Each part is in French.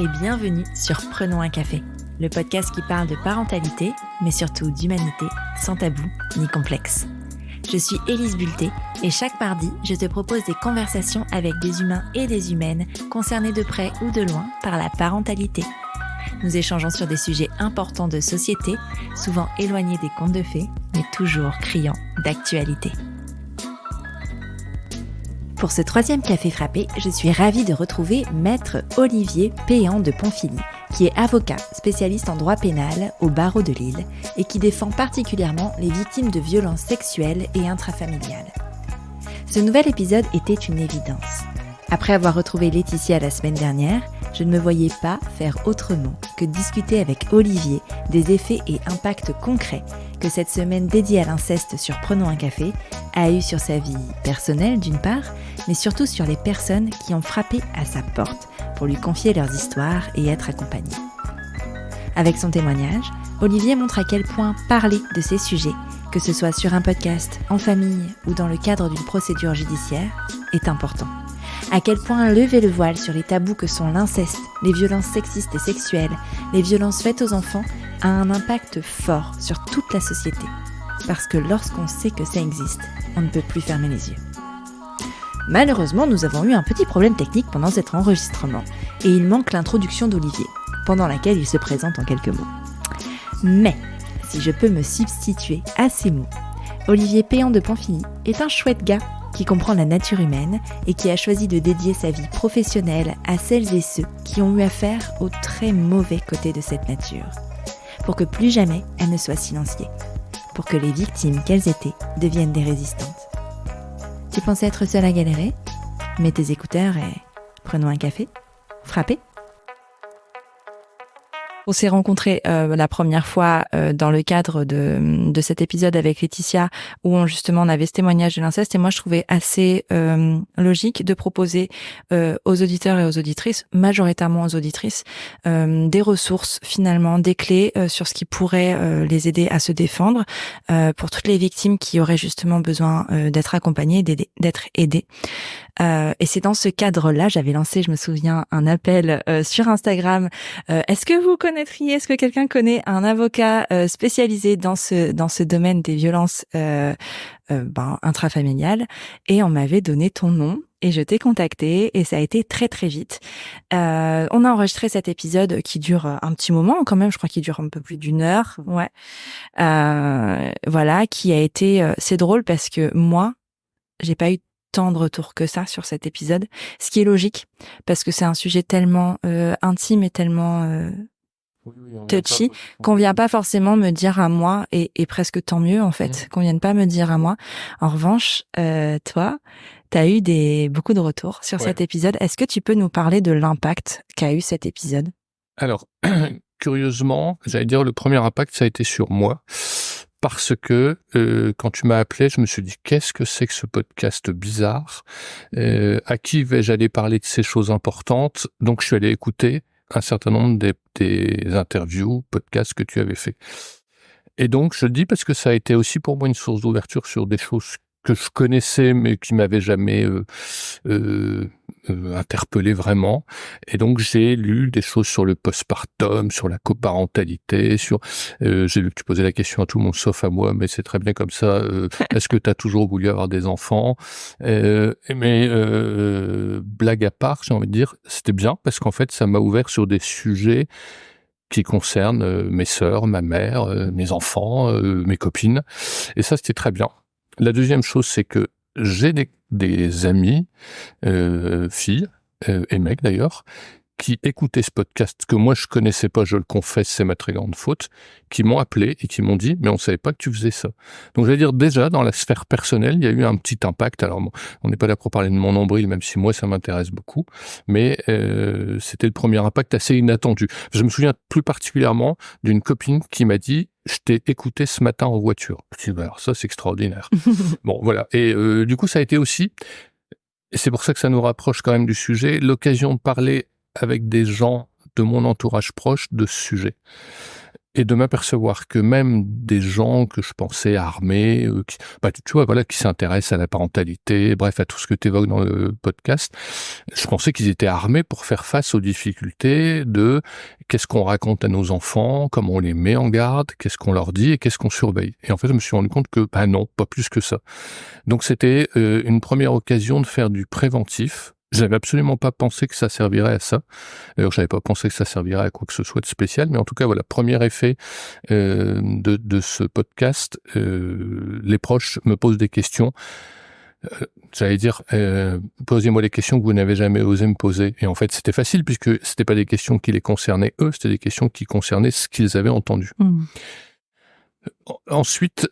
et bienvenue sur Prenons un café, le podcast qui parle de parentalité, mais surtout d'humanité, sans tabou ni complexe. Je suis Élise Bulté et chaque mardi, je te propose des conversations avec des humains et des humaines concernés de près ou de loin par la parentalité. Nous échangeons sur des sujets importants de société, souvent éloignés des contes de fées, mais toujours criants d'actualité. Pour ce troisième café frappé, je suis ravie de retrouver Maître Olivier Péan de Ponfilly, qui est avocat spécialiste en droit pénal au barreau de Lille et qui défend particulièrement les victimes de violences sexuelles et intrafamiliales. Ce nouvel épisode était une évidence. Après avoir retrouvé Laetitia la semaine dernière, je ne me voyais pas faire autrement que discuter avec Olivier des effets et impacts concrets que cette semaine dédiée à l'inceste sur Prenons un café a eu sur sa vie personnelle d'une part, mais surtout sur les personnes qui ont frappé à sa porte pour lui confier leurs histoires et être accompagnées. Avec son témoignage, Olivier montre à quel point parler de ces sujets, que ce soit sur un podcast, en famille ou dans le cadre d'une procédure judiciaire, est important. À quel point lever le voile sur les tabous que sont l'inceste, les violences sexistes et sexuelles, les violences faites aux enfants a un impact fort sur toute la société. Parce que lorsqu'on sait que ça existe, on ne peut plus fermer les yeux. Malheureusement, nous avons eu un petit problème technique pendant cet enregistrement et il manque l'introduction d'Olivier, pendant laquelle il se présente en quelques mots. Mais, si je peux me substituer à ces mots, Olivier Péan de Ponfilly est un chouette gars qui comprend la nature humaine et qui a choisi de dédier sa vie professionnelle à celles et ceux qui ont eu affaire au très mauvais côté de cette nature, pour que plus jamais elle ne soit silenciée, pour que les victimes qu'elles étaient deviennent des résistantes. Tu pensais être seule à galérer ? Mets tes écouteurs et prenons un café. Frappez. On s'est rencontrés la première fois dans le cadre de cet épisode avec Laetitia où on avait ce témoignage de l'inceste et moi je trouvais assez logique de proposer aux auditeurs et aux auditrices, majoritairement aux auditrices, des ressources finalement, des clés sur ce qui pourrait les aider à se défendre pour toutes les victimes qui auraient justement besoin d'être accompagnées, d'être aidées. Et c'est dans ce cadre-là, j'avais lancé, je me souviens, un appel sur Instagram. Est-ce que quelqu'un connaît un avocat spécialisé dans ce domaine des violences intrafamiliales? Et on m'avait donné ton nom et je t'ai contacté et ça a été très très vite. On a enregistré cet épisode qui dure un petit moment quand même, je crois qu'il dure un peu plus d'une heure. Ouais. Voilà, qui a été... c'est drôle parce que moi, j'ai pas eu tant de retours que ça sur cet épisode, ce qui est logique parce que c'est un sujet tellement intime et tellement touchy qu'on vient pas forcément me dire à moi et presque tant mieux en fait qu'on vienne pas me dire à moi. En revanche, toi, t'as eu beaucoup de retours sur cet épisode. Est-ce que tu peux nous parler de l'impact qu'a eu cet épisode ? Alors, curieusement, j'allais dire le premier impact, ça a été sur moi. Parce que quand tu m'as appelé, je me suis dit qu'est-ce que c'est que ce podcast bizarre, à qui vais-je aller parler de ces choses importantes? Donc je suis allé écouter un certain nombre des interviews, podcasts que tu avais fait. Et donc je le dis parce que ça a été aussi pour moi une source d'ouverture sur des choses que je connaissais mais qui m'avaient jamais interpellé vraiment. Et donc j'ai lu des choses sur le postpartum, sur la coparentalité, j'ai lu que tu posais la question à tout le monde sauf à moi, mais c'est très bien comme ça. Est-ce que tu as toujours voulu avoir des enfants? Mais blague à part, j'ai envie de dire, c'était bien parce qu'en fait ça m'a ouvert sur des sujets qui concernent mes sœurs, ma mère, mes enfants, mes copines. Et ça, c'était très bien. La deuxième chose, c'est que j'ai des amis, filles et mecs d'ailleurs, qui écoutaient ce podcast, que moi je connaissais pas, je le confesse, c'est ma très grande faute, qui m'ont appelé et qui m'ont dit « mais on savait pas que tu faisais ça ». Donc je vais dire déjà, dans la sphère personnelle, il y a eu un petit impact. Alors on n'est pas là pour parler de mon nombril, même si moi ça m'intéresse beaucoup, mais c'était le premier impact assez inattendu. Je me souviens plus particulièrement d'une copine qui m'a dit « je t'ai écouté ce matin en voiture ». Je dis « alors ça c'est extraordinaire ». Bon voilà, et du coup ça a été aussi, et c'est pour ça que ça nous rapproche quand même du sujet, l'occasion de parler avec des gens de mon entourage proche de ce sujet. et de m'apercevoir que même des gens que je pensais armés, tu vois, voilà, qui s'intéressent à la parentalité, bref, à tout ce que tu évoques dans le podcast, je pensais qu'ils étaient armés pour faire face aux difficultés de qu'est-ce qu'on raconte à nos enfants, comment on les met en garde, qu'est-ce qu'on leur dit et qu'est-ce qu'on surveille. Et en fait, je me suis rendu compte que, non, pas plus que ça. Donc c'était une première occasion de faire du préventif. J'avais absolument pas pensé que ça servirait à ça. D'ailleurs, j'avais pas pensé que ça servirait à quoi que ce soit de spécial, mais en tout cas, voilà, premier effet de ce podcast. Les proches me posent des questions. J'allais dire, posez-moi les questions que vous n'avez jamais osé me poser. Et en fait, c'était facile puisque c'était pas des questions qui les concernaient eux, c'était des questions qui concernaient ce qu'ils avaient entendu. Ensuite,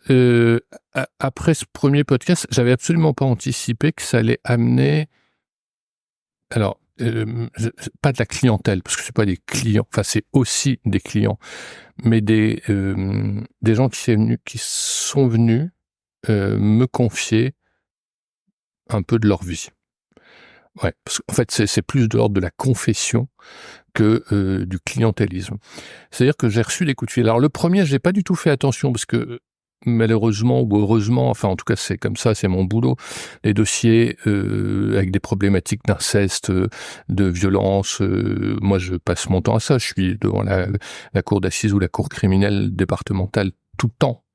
après ce premier podcast, j'avais absolument pas anticipé que ça allait amener. Alors, pas de la clientèle, parce que c'est pas des clients, enfin c'est aussi des clients, mais des gens qui sont venus me confier un peu de leur vie. Ouais, parce qu'en fait c'est plus de l'ordre de la confession que du clientélisme. C'est-à-dire que j'ai reçu des coups de fil. Alors le premier, j'ai pas du tout fait attention parce que malheureusement ou heureusement, enfin en tout cas c'est comme ça, c'est mon boulot, les dossiers avec des problématiques d'inceste, de violence, moi je passe mon temps à ça, je suis devant la cour d'assises ou la cour criminelle départementale tout le temps.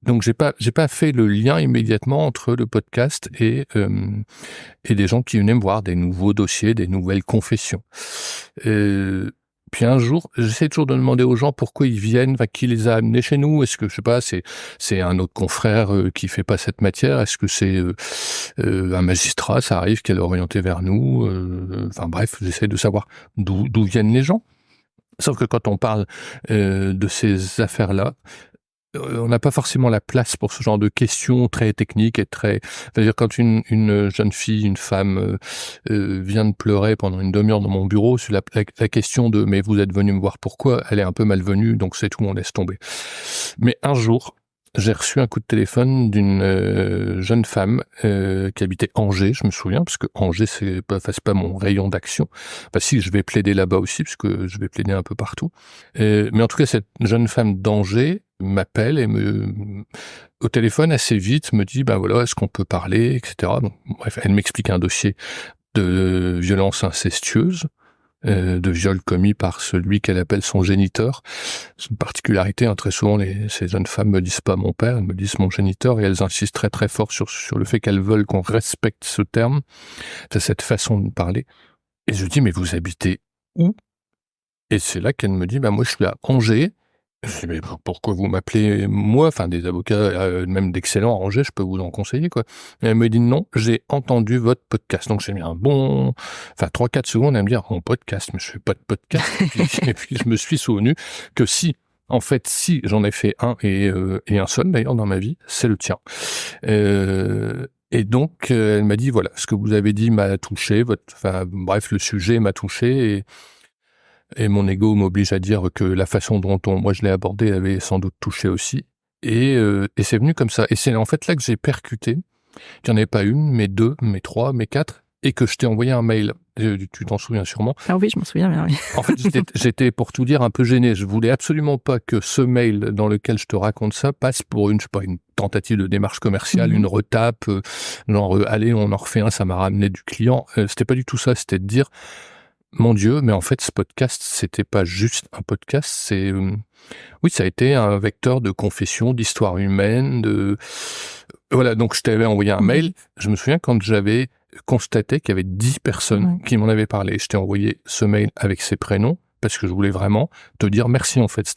Donc j'ai pas fait le lien immédiatement entre le podcast et des gens qui venaient me voir, des nouveaux dossiers, des nouvelles confessions. Puis un jour, j'essaie toujours de demander aux gens pourquoi ils viennent, qui les a amenés chez nous. Est-ce que, je sais pas, c'est un autre confrère qui fait pas cette matière? Est-ce que c'est un magistrat, ça arrive, qui est orienté vers nous? Enfin bref, j'essaie de savoir d'où viennent les gens. Sauf que quand on parle de ces affaires-là, on n'a pas forcément la place pour ce genre de questions très techniques et très... C'est-à-dire quand une jeune fille, une femme vient de pleurer pendant une demi-heure dans mon bureau, sur la question de « mais vous êtes venu me voir pourquoi ?» elle est un peu malvenue, donc c'est tout, on laisse tomber. Mais un jour, j'ai reçu un coup de téléphone d'une jeune femme qui habitait Angers, je me souviens, parce que Angers, c'est pas mon rayon d'action. Bah si, je vais plaider là-bas aussi, parce que je vais plaider un peu partout. Mais en tout cas, cette jeune femme d'Angers m'appelle et au téléphone assez vite me dit voilà, est-ce qu'on peut parler, etc. Donc, bref, elle m'explique un dossier de violence incestueuse, de viol commis par celui qu'elle appelle son géniteur. C'est une particularité, très souvent ces jeunes femmes me disent pas mon père, elles me disent mon géniteur, et elles insistent très très fort sur le fait qu'elles veulent qu'on respecte ce terme, cette façon de parler. Et je dis mais vous habitez où? Et c'est là qu'elle me dit moi je suis à Angers. Je dis mais pourquoi vous m'appelez moi, enfin des avocats même d'excellents à Angers, je peux vous en conseiller quoi. Et elle me dit non, j'ai entendu votre podcast. Donc j'ai mis 3-4 secondes à me dire mon podcast, mais je fais pas de podcast. et puis je me suis souvenu que si j'en ai fait un et un seul d'ailleurs dans ma vie, c'est le tien. Et donc elle m'a dit voilà, ce que vous avez dit m'a touché, le sujet m'a touché et mon ego m'oblige à dire que la façon dont moi je l'ai abordé avait sans doute touché aussi. Et c'est venu comme ça. Et c'est en fait là que j'ai percuté qu'il n'y en avait pas une, mais deux, mais trois, mais quatre, et que je t'ai envoyé un mail. Tu t'en souviens sûrement. Ah oui, je m'en souviens bien, oui. En fait, j'étais, pour tout dire, un peu gêné. Je voulais absolument pas que ce mail dans lequel je te raconte ça passe pour une tentative de démarche commerciale, une retape, allez, on en refait un, ça m'a ramené du client. C'était pas du tout ça, c'était de dire... Mon Dieu, mais en fait, ce podcast, c'était pas juste un podcast, ça a été un vecteur de confession, d'histoire humaine, voilà, donc je t'avais envoyé un mail, je me souviens quand j'avais constaté qu'il y avait 10 personnes qui m'en avaient parlé, je t'ai envoyé ce mail avec ces prénoms, parce que je voulais vraiment te dire merci, en fait,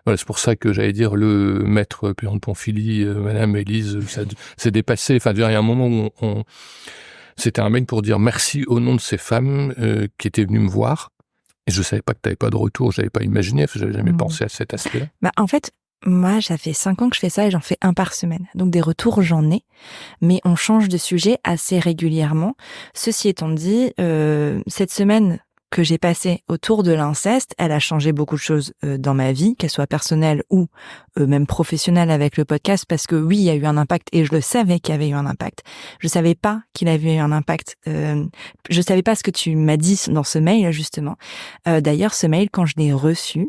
voilà, c'est pour ça que j'allais dire le maître Péan de Ponfilly, Madame Élise, ça s'est dépassé, il y a un moment où c'était un mail pour dire merci au nom de ces femmes qui étaient venues me voir. Et je savais pas que tu n'avais pas de retour, j'avais pas imaginé, j'avais jamais pensé à cet aspect-là. En fait, moi, ça fait 5 ans que je fais ça et j'en fais un par semaine. Donc des retours, j'en ai, mais on change de sujet assez régulièrement. Ceci étant dit, cette semaine que j'ai passée autour de l'inceste, elle a changé beaucoup de choses dans ma vie, qu'elle soit personnelle ou même professionnelle avec le podcast, parce que oui, il y a eu un impact et je le savais qu'il y avait eu un impact. Je savais pas qu'il avait eu un impact. Je savais pas ce que tu m'as dit dans ce mail, justement. D'ailleurs, ce mail, quand je l'ai reçu,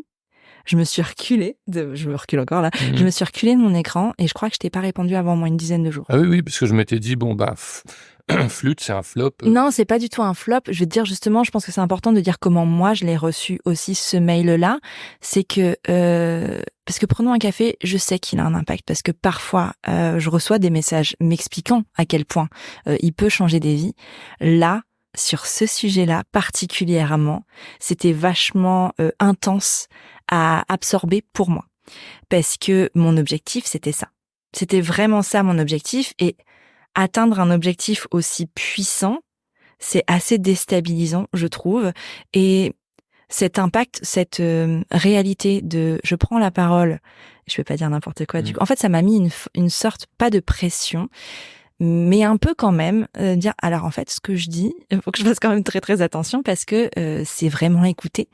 je me suis reculée, je me recule encore là, je me suis reculée de mon écran et je crois que je t'ai pas répondu avant moins une dizaine de jours. Ah oui, parce que je m'étais dit, bon, bah, flûte, c'est un flop. Non, c'est pas du tout un flop. Je vais te dire justement, je pense que c'est important de dire comment moi je l'ai reçu aussi, ce mail-là. C'est que, parce que prenons un café, je sais qu'il a un impact parce que parfois, je reçois des messages m'expliquant à quel point il peut changer des vies. Là, sur ce sujet-là particulièrement, c'était vachement intense à absorber pour moi. Parce que mon objectif, c'était ça. C'était vraiment ça mon objectif. Et atteindre un objectif aussi puissant, c'est assez déstabilisant, je trouve. Et cet impact, cette réalité de je prends la parole, je vais pas dire n'importe quoi. En fait, ça m'a mis une sorte, pas de pression, mais un peu quand même, dire alors en fait ce que je dis, il faut que je fasse quand même très très attention parce que c'est vraiment écouté.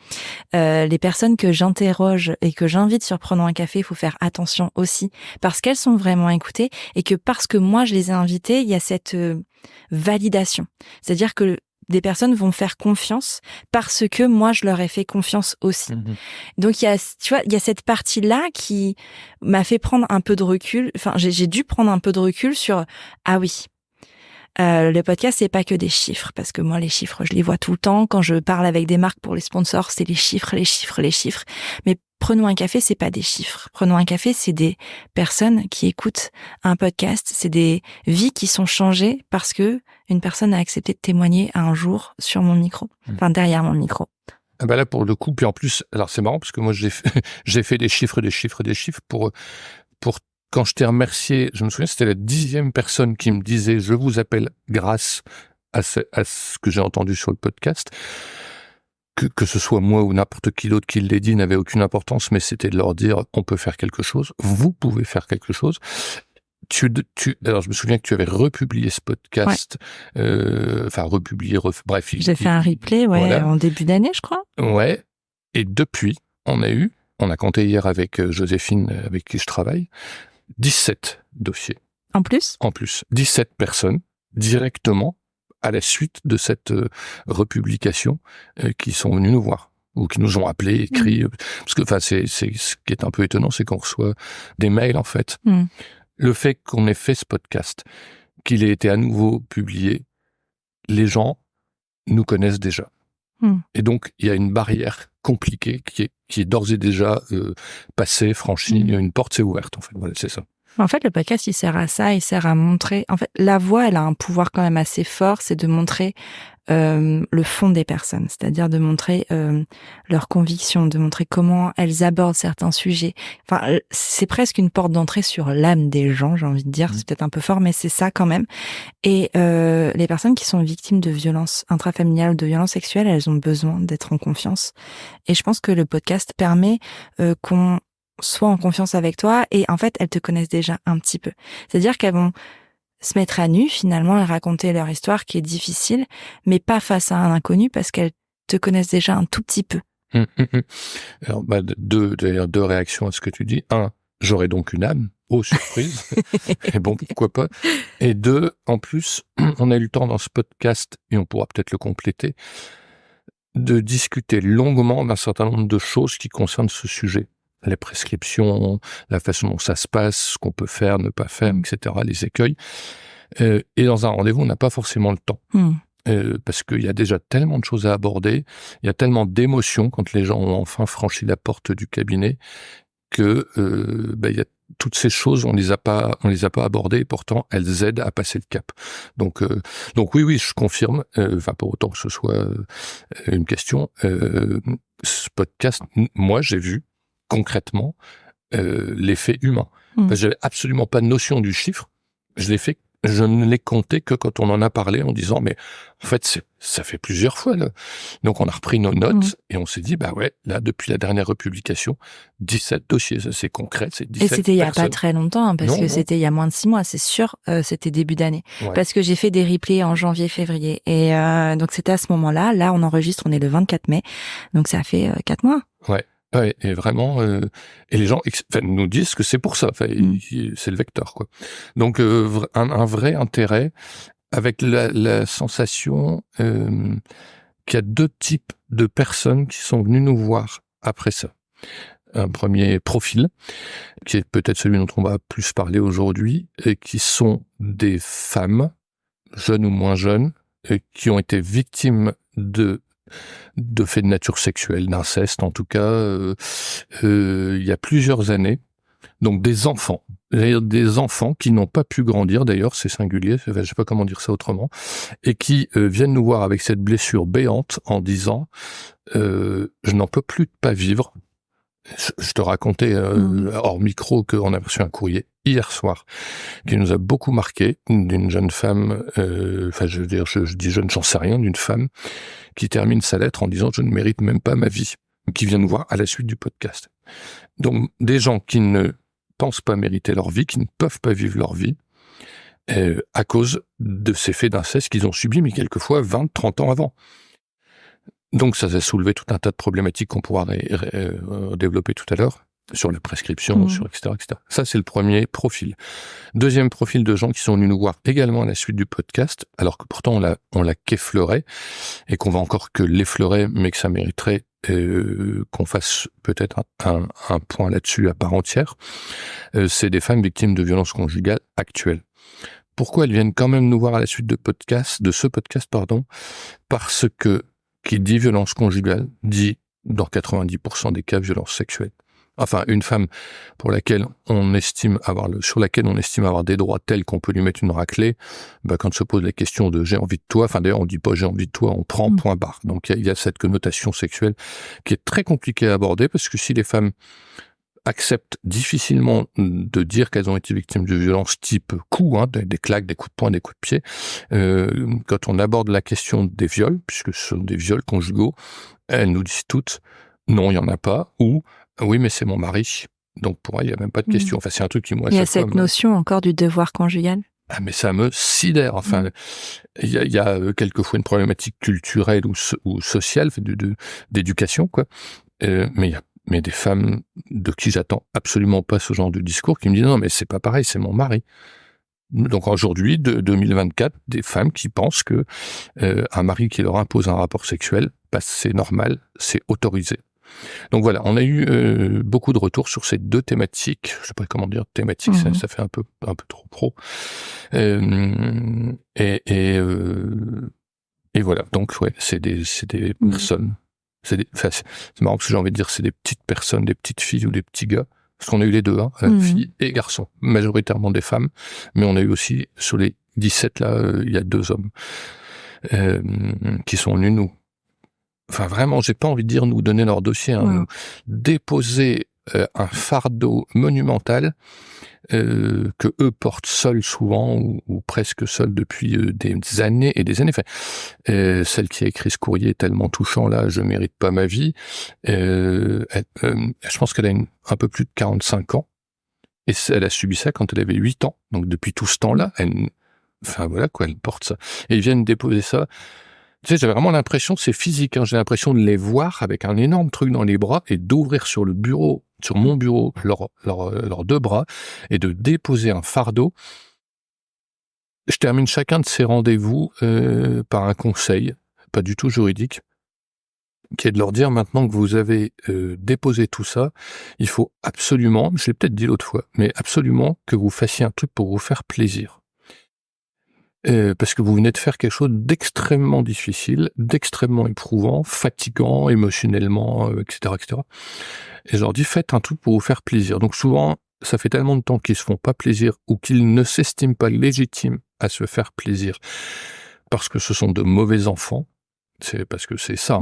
Les personnes que j'interroge et que j'invite sur Prenons un café, il faut faire attention aussi parce qu'elles sont vraiment écoutées et que parce que moi je les ai invitées, il y a cette validation. C'est-à-dire que des personnes vont faire confiance parce que moi je leur ai fait confiance aussi. Donc il y a, tu vois, il y a cette partie-là qui m'a fait prendre un peu de recul. Enfin, j'ai dû prendre un peu de recul sur ah oui. Le podcast, c'est pas que des chiffres, parce que moi, les chiffres, je les vois tout le temps. Quand je parle avec des marques pour les sponsors, c'est les chiffres, les chiffres, les chiffres. Mais Prenons un café, c'est pas des chiffres. Prenons un café, c'est des personnes qui écoutent un podcast. C'est des vies qui sont changées parce que une personne a accepté de témoigner un jour sur mon micro, enfin derrière mon micro. Ah bah là, pour le coup, puis en plus, alors c'est marrant parce que moi, j'ai fait des chiffres pour quand je t'ai remercié, je me souviens, c'était la 10e personne qui me disait « Je vous appelle grâce à ce que j'ai entendu sur le podcast ». Que ce soit moi ou n'importe qui d'autre qui l'ait dit n'avait aucune importance, mais c'était de leur dire « On peut faire quelque chose, vous pouvez faire quelque chose ». Alors je me souviens que tu avais republié ce podcast, bref. J'ai fait un replay, voilà. En début d'année, je crois. Ouais. Et depuis, on a compté hier avec Joséphine, avec qui je travaille, 17 dossiers. En plus, 17 personnes directement à la suite de cette republication qui sont venues nous voir ou qui nous ont appelés, écrit, parce que c'est ce qui est un peu étonnant, c'est qu'on reçoit des mails en fait. Le fait qu'on ait fait ce podcast, qu'il ait été à nouveau publié, les gens nous connaissent déjà. Et donc, il y a une barrière compliquée qui est d'ores et déjà passée, franchie, une porte s'est ouverte, en fait. Voilà, c'est ça. En fait, le podcast, il sert à ça, il sert à montrer... En fait, la voix, elle a un pouvoir quand même assez fort, c'est de montrer le fond des personnes, c'est-à-dire de montrer leurs convictions, de montrer comment elles abordent certains sujets. Enfin, c'est presque une porte d'entrée sur l'âme des gens, j'ai envie de dire. C'est peut-être un peu fort, mais c'est ça quand même. Et les personnes qui sont victimes de violences intrafamiliales, de violences sexuelles, elles ont besoin d'être en confiance. Et je pense que le podcast permet qu'on soit en confiance avec toi et en fait, elles te connaissent déjà un petit peu. C'est-à-dire qu'elles vont se mettre à nu finalement et raconter leur histoire qui est difficile, mais pas face à un inconnu parce qu'elles te connaissent déjà un tout petit peu. Alors, deux réactions à ce que tu dis. Un, j'aurais donc une âme. Oh, surprise. Et bon, pourquoi pas. Et deux, en plus, on a eu le temps dans ce podcast, et on pourra peut-être le compléter, de discuter longuement d'un certain nombre de choses qui concernent ce sujet. Les prescriptions, la façon dont ça se passe, ce qu'on peut faire, ne pas faire, etc., les écueils. Et dans un rendez-vous, on n'a pas forcément le temps. Parce qu'il y a déjà tellement de choses à aborder, il y a tellement d'émotions quand les gens ont enfin franchi la porte du cabinet que il y a toutes ces choses, on les a pas abordées, et pourtant elles aident à passer le cap. Donc oui, je confirme. Pour autant que ce soit une question, ce podcast, moi j'ai vu concrètement l'effet humain. J'avais absolument pas de notion du chiffre. Je ne l'ai compté que quand on en a parlé en disant mais en fait ça fait plusieurs fois là. Donc on a repris nos notes et on s'est dit bah ouais, là depuis la dernière republication 17 dossiers, ça c'est concret, c'est 17 et c'était il y a personnes. pas très longtemps parce que c'était il y a moins de 6 mois, c'est sûr, c'était début d'année. Parce que j'ai fait des replays en janvier, février et donc c'était à ce moment-là, là on enregistre, on est le 24 mai. Donc ça fait 4 mois. Ouais, et vraiment, et les gens nous disent que c'est pour ça, c'est le vecteur, quoi. Donc, un vrai intérêt, avec la sensation qu'il y a deux types de personnes qui sont venues nous voir après ça. profil, qui est peut-être celui dont on va plus parler aujourd'hui, et qui sont des femmes, jeunes ou moins jeunes, qui ont été victimes de faits de nature sexuelle, d'inceste en tout cas, il y a plusieurs années. Donc des enfants qui n'ont pas pu grandir, d'ailleurs c'est singulier, je sais pas comment dire ça autrement, et qui viennent nous voir avec cette blessure béante en disant je n'en peux plus de pas vivre. Je te racontais hors micro qu'on a reçu un courrier hier soir qui nous a beaucoup marqué, d'une jeune femme, je dis jeune, j'en sais rien, d'une femme qui termine sa lettre en disant je ne mérite même pas ma vie, qui vient nous voir à la suite du podcast. Donc des gens qui ne pensent pas mériter leur vie, qui ne peuvent pas vivre leur vie, à cause de ces faits d'inceste qu'ils ont subis, mais quelquefois 20, 30 ans avant. Donc ça a soulevé tout un tas de problématiques qu'on pourra développer tout à l'heure, sur la prescription, sur etc., etc. Ça, c'est le premier profil. Deuxième profil de gens qui sont venus nous voir également à la suite du podcast, alors que pourtant on l'a qu'effleuré, et qu'on va encore que l'effleurer, mais que ça mériterait qu'on fasse peut-être un point là-dessus à part entière. C'est des femmes victimes de violences conjugales actuelles. Pourquoi elles viennent quand même nous voir à la suite de ce podcast, parce que qui dit violence conjugale dit, dans 90% des cas, violence sexuelle. Enfin, une femme sur laquelle on estime avoir des droits tels qu'on peut lui mettre une raclée, quand se pose la question de j'ai envie de toi, enfin d'ailleurs on dit pas j'ai envie de toi, on prend point barre. Donc il y a cette connotation sexuelle qui est très compliquée à aborder, parce que si les femmes acceptent difficilement de dire qu'elles ont été victimes de violences type coups, des claques, des coups de poing, des coups de pied, quand on aborde la question des viols, puisque ce sont des viols conjugaux, elles nous disent toutes non, il y en a pas, ou oui, mais c'est mon mari. Donc pour moi, il n'y a même pas de question. Enfin, c'est un truc qui, moi, il y a cette notion encore du devoir conjugal. Ah, mais ça me sidère. Enfin, il y a quelquefois une problématique culturelle ou sociale, d'éducation, quoi. Mais des femmes de qui j'attends absolument pas ce genre de discours, qui me disent non, mais c'est pas pareil, c'est mon mari. Donc aujourd'hui, 2024, des femmes qui pensent que un mari qui leur impose un rapport sexuel, c'est normal, c'est autorisé. Donc voilà, on a eu beaucoup de retours sur ces deux thématiques. Je sais pas comment dire thématiques, ça fait un peu trop pro. Et voilà. Donc ouais, c'est des personnes. C'est marrant parce que j'ai envie de dire c'est des petites personnes, des petites filles ou des petits gars. Parce qu'on a eu les deux, filles et garçons, majoritairement des femmes, mais on a eu aussi sur les 17 là, il y a 2 hommes qui sont venus nous. Enfin, vraiment, j'ai pas envie de dire nous donner leur dossier, nous déposer un fardeau monumental que eux portent seuls souvent, ou presque seuls depuis des années et des années. Enfin, celle qui a écrit ce courrier tellement touchant, là, je mérite pas ma vie, je pense qu'elle a un peu plus de 45 ans, et elle a subi ça quand elle avait 8 ans. Donc depuis tout ce temps-là, elle porte ça. Et ils viennent déposer ça. Tu sais, j'avais vraiment l'impression, c'est physique, j'ai l'impression de les voir avec un énorme truc dans les bras et d'ouvrir sur mon bureau, leurs 2 bras, et de déposer un fardeau. Je termine chacun de ces rendez-vous par un conseil, pas du tout juridique, qui est de leur dire maintenant que vous avez déposé tout ça, il faut absolument, je l'ai peut-être dit l'autre fois, mais absolument que vous fassiez un truc pour vous faire plaisir. Parce que vous venez de faire quelque chose d'extrêmement difficile, d'extrêmement éprouvant, fatigant, émotionnellement, etc., etc. Et je leur dis, faites un truc pour vous faire plaisir. Donc souvent, ça fait tellement de temps qu'ils se font pas plaisir, ou qu'ils ne s'estiment pas légitimes à se faire plaisir, parce que ce sont de mauvais enfants, c'est parce que c'est ça,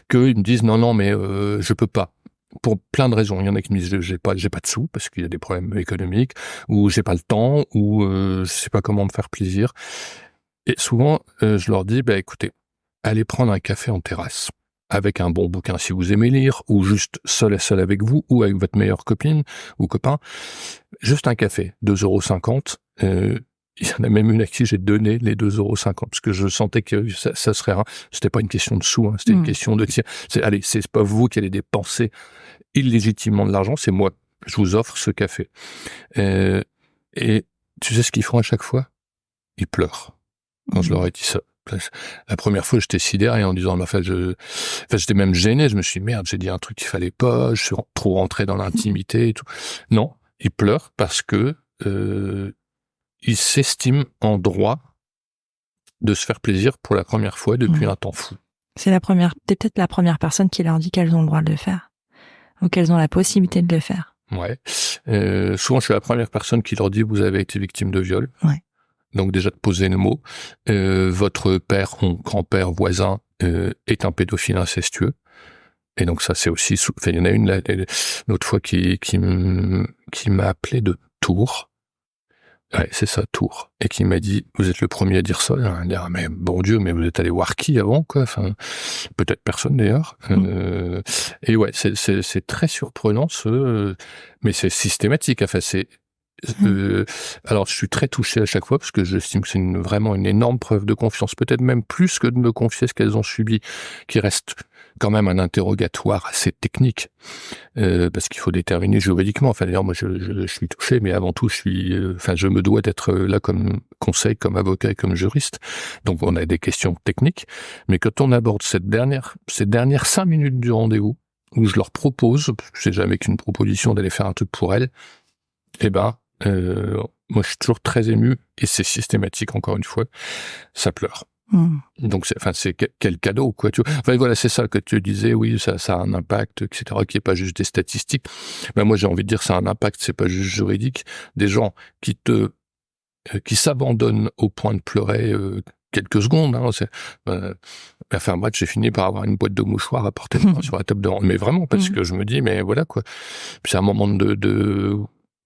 qu'ils me disent, non, mais je peux pas. Pour plein de raisons. Il y en a qui me disent j'ai pas de sous parce qu'il y a des problèmes économiques, ou j'ai pas le temps, ou je sais pas comment me faire plaisir. Et souvent, je leur dis écoutez, allez prendre un café en terrasse avec un bon bouquin si vous aimez lire, ou juste seul à seul avec vous, ou avec votre meilleure copine ou copain. Juste un café, 2,50 €. Il y en a même une à qui j'ai donné les 2,50 €, parce que je sentais que ça serait rare. C'était pas une question de sous, c'était une question de dire, c'est pas vous qui allez dépenser illégitimement de l'argent, c'est moi. Je vous offre ce café. Et tu sais ce qu'ils font à chaque fois? Ils pleurent quand je leur ai dit ça. La première fois, j'étais sidéré en disant, j'étais même gêné. Je me suis dit, merde, j'ai dit un truc qu'il fallait pas. Je suis trop rentré dans l'intimité et tout. Non, il pleure parce que il s'estime en droit de se faire plaisir pour la première fois depuis un temps fou. T'es peut-être la première personne qui leur dit qu'elles ont le droit de le faire ou qu'elles ont la possibilité de le faire. Ouais. Souvent, je suis la première personne qui leur dit, vous avez été victime de viol. Ouais. Donc déjà de poser le mot. Votre père, grand-père, voisin est un pédophile incestueux. Et donc ça, c'est aussi... il y en a une l'autre fois qui m'a appelé de Tours. Ouais, c'est ça, Tours. Et qui m'a dit, vous êtes le premier à dire ça. À dire, mais bon Dieu, mais vous êtes allé voir qui avant, quoi. Enfin, peut-être personne d'ailleurs. Et ouais, c'est très surprenant mais c'est systématique. Enfin, alors, je suis très touché à chaque fois parce que j'estime que c'est vraiment une énorme preuve de confiance, peut-être même plus que de me confier ce qu'elles ont subi, qui reste quand même un interrogatoire assez technique, parce qu'il faut déterminer juridiquement. Enfin, d'ailleurs, moi, je suis touché, mais avant tout, je me dois d'être là comme conseil, comme avocat et comme juriste. Donc, on a des questions techniques, mais quand on aborde ces dernières 5 minutes du rendez-vous, où je leur propose, c'est jamais qu'une proposition d'aller faire un truc pour elles, moi, je suis toujours très ému, et c'est systématique, encore une fois, ça pleure. Donc, c'est quel cadeau, quoi. Enfin, voilà, c'est ça que tu disais, oui, ça a un impact, etc., qui est pas juste des statistiques. Ben, moi, j'ai envie de dire, ça a un impact, c'est pas juste juridique. Des gens qui s'abandonnent au point de pleurer, quelques secondes, hein, enfin, bref, j'ai fini par avoir une boîte de mouchoirs à portée de main sur la table de rang. Mais vraiment, parce que je me dis, mais voilà, quoi. Puis c'est un moment de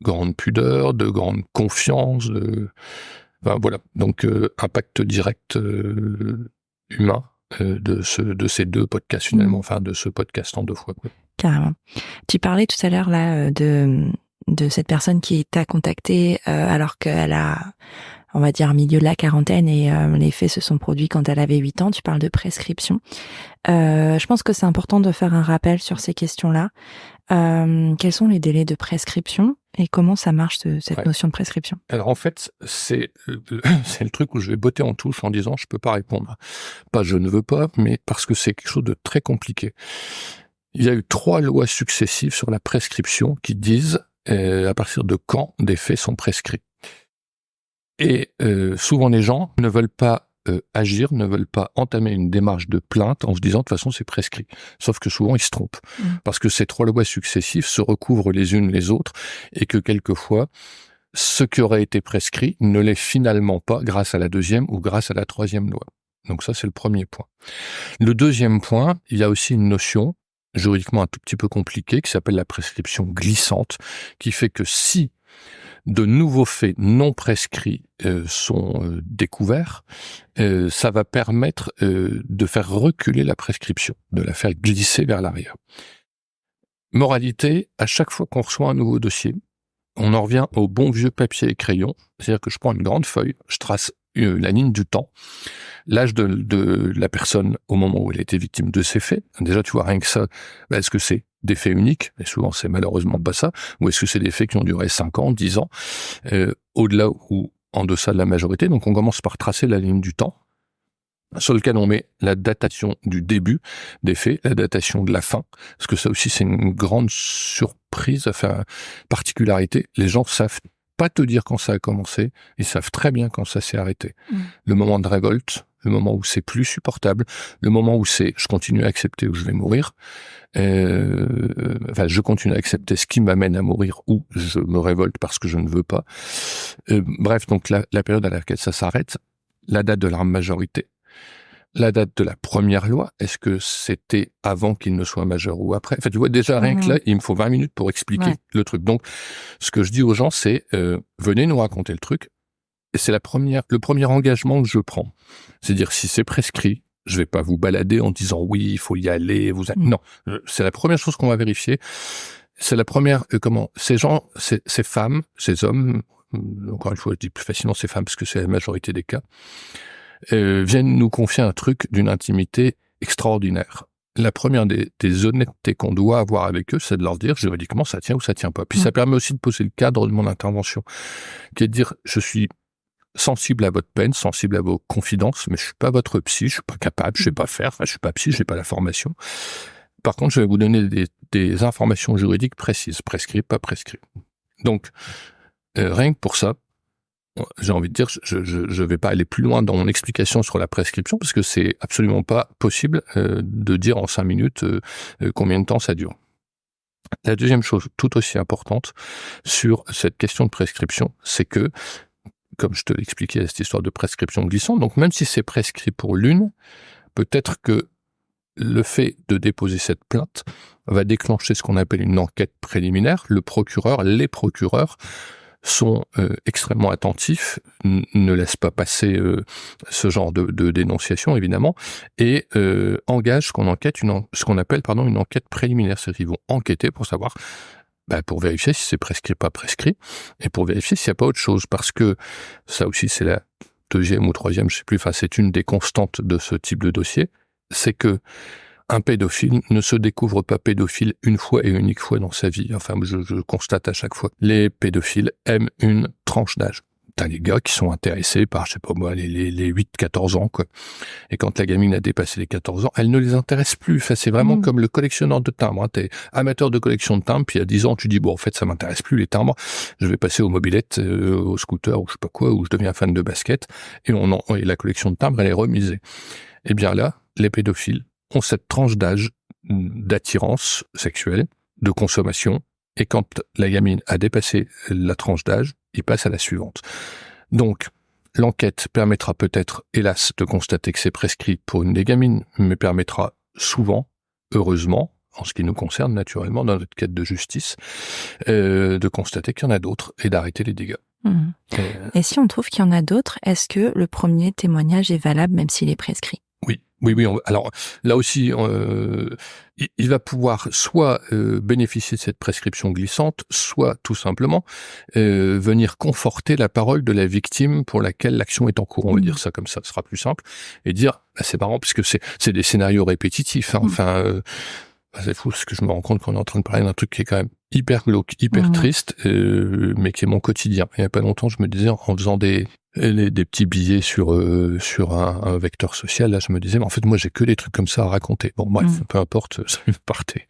grande pudeur, de grande confiance, enfin, voilà. Donc, impact direct humain de ces 2 podcasts finalement, enfin de ce podcast en 2 fois, quoi. Carrément. Tu parlais tout à l'heure là de cette personne qui t'a contacté alors qu'elle a, on va dire, milieu de la quarantaine et les faits se sont produits quand elle avait 8 ans. Tu parles de prescription. Je pense que c'est important de faire un rappel sur ces questions-là. Quels sont les délais de prescription et comment ça marche cette notion de prescription? Alors en fait, c'est le truc où je vais botter en touche en disant je peux pas répondre. Pas je ne veux pas, mais parce que c'est quelque chose de très compliqué. Il y a eu 3 lois successives sur la prescription qui disent à partir de quand des faits sont prescrits. Et souvent les gens ne veulent pas agir, ne veulent pas entamer une démarche de plainte en se disant de toute façon c'est prescrit. Sauf que souvent ils se trompent. Parce que ces 3 lois successives se recouvrent les unes les autres et que quelquefois ce qui aurait été prescrit ne l'est finalement pas grâce à la 2e ou grâce à la 3e loi. Donc ça c'est le premier point. Le 2e point, il y a aussi une notion juridiquement un tout petit peu compliquée qui s'appelle la prescription glissante, qui fait que si de nouveaux faits non prescrits sont découverts, ça va permettre de faire reculer la prescription, de la faire glisser vers l'arrière. Moralité, à chaque fois qu'on reçoit un nouveau dossier, on en revient au bon vieux papier et crayon, c'est-à-dire que je prends une grande feuille, je trace la ligne du temps, l'âge de la personne au moment où elle était victime de ces faits. Déjà, tu vois, rien que ça, est-ce que c'est des faits uniques, et souvent c'est malheureusement pas ça, ou est-ce que c'est des faits qui ont duré 5 ans, 10 ans, au-delà ou en deçà de la majorité. Donc on commence par tracer la ligne du temps, sur lequel on met la datation du début des faits, la datation de la fin, parce que ça aussi c'est une grande surprise, enfin particularité, les gens savent pas te dire quand ça a commencé, ils savent très bien quand ça s'est arrêté. Le moment de révolte, le moment où c'est plus supportable, le moment où c'est je continue à accepter ou je vais mourir, je continue à accepter ce qui m'amène à mourir ou je me révolte parce que je ne veux pas. Bref, donc la période à laquelle ça s'arrête, la date de la majorité, la date de la première loi, est-ce que c'était avant qu'il ne soit majeur ou après? Enfin, tu vois, déjà, rien que là, il me faut 20 minutes pour expliquer le truc. Donc, ce que je dis aux gens, c'est venez nous raconter le truc. Et c'est le premier engagement que je prends. C'est-à-dire, si c'est prescrit, je vais pas vous balader en disant oui, il faut y aller. Non, c'est la première chose qu'on va vérifier. C'est la première, ces gens, ces femmes, ces hommes, encore une fois, je dis plus facilement ces femmes parce que c'est la majorité des cas, viennent nous confier un truc d'une intimité extraordinaire. La première des honnêtetés qu'on doit avoir avec eux, c'est de leur dire juridiquement ça tient ou ça tient pas. Puis ça permet aussi de poser le cadre de mon intervention, qui est de dire je suis sensible à votre peine, sensible à vos confidences, mais je suis pas votre psy, je suis pas capable, je sais pas faire, je suis pas psy, j'ai pas la formation. Par contre, je vais vous donner des informations juridiques précises, prescrits, pas prescrits. Donc, rien que pour ça, j'ai envie de dire, je vais pas aller plus loin dans mon explication sur la prescription, parce que c'est absolument pas possible de dire en 5 minutes combien de temps ça dure. La deuxième chose, tout aussi importante, sur cette question de prescription, c'est que, comme je te l'expliquais, cette histoire de prescription glissante, donc même si c'est prescrit pour l'une, peut-être que le fait de déposer cette plainte va déclencher ce qu'on appelle une enquête préliminaire. Le procureur, les procureurs sont extrêmement attentifs, ne laissent pas passer ce genre de dénonciation, évidemment, et engagent ce qu'on appelle une enquête préliminaire. C'est-à-dire qu'ils vont enquêter pour savoir, pour vérifier si c'est prescrit, pas prescrit, et pour vérifier s'il n'y a pas autre chose, parce que ça aussi c'est la deuxième ou troisième, je sais plus, c'est une des constantes de ce type de dossier, c'est que un pédophile ne se découvre pas pédophile une fois et unique fois dans sa vie. Enfin, je constate à chaque fois. Les pédophiles aiment une tranche d'âge. T'as les gars qui sont intéressés par, je sais pas moi, les 8-14 ans, quoi. Et quand la gamine a dépassé les 14 ans, elle ne les intéresse plus. Enfin, c'est vraiment comme le collectionneur de timbres. Hein. T'es amateur de collection de timbres, puis à 10 ans, tu dis, bon, en fait, ça m'intéresse plus, les timbres. Je vais passer aux mobylettes, au scooter, ou je sais pas quoi, ou je deviens fan de basket. Et la collection de timbres, elle est remisée. Eh bien là, les pédophiles ont cette tranche d'âge d'attirance sexuelle, de consommation, et quand la gamine a dépassé la tranche d'âge, il passe à la suivante. Donc, l'enquête permettra peut-être, hélas, de constater que c'est prescrit pour une des gamines, mais permettra souvent, heureusement, en ce qui nous concerne naturellement dans notre quête de justice, de constater qu'il y en a d'autres et d'arrêter les dégâts. Et si on trouve qu'il y en a d'autres, est-ce que le premier témoignage est valable même s'il est prescrit ? Oui. Alors là aussi, il va pouvoir soit bénéficier de cette prescription glissante, soit tout simplement venir conforter la parole de la victime pour laquelle l'action est en cours. On va dire ça comme ça, ce sera plus simple. Et dire, c'est marrant, puisque c'est des scénarios répétitifs. Hein, c'est fou, parce que je me rends compte qu'on est en train de parler d'un truc qui est quand même hyper glauque, hyper triste, mais qui est mon quotidien. Il n'y a pas longtemps, je me disais, en faisant des petits billets sur un vecteur social, là, je me disais, mais en fait, moi, j'ai que des trucs comme ça à raconter. Bon, bref, peu importe, ça partez.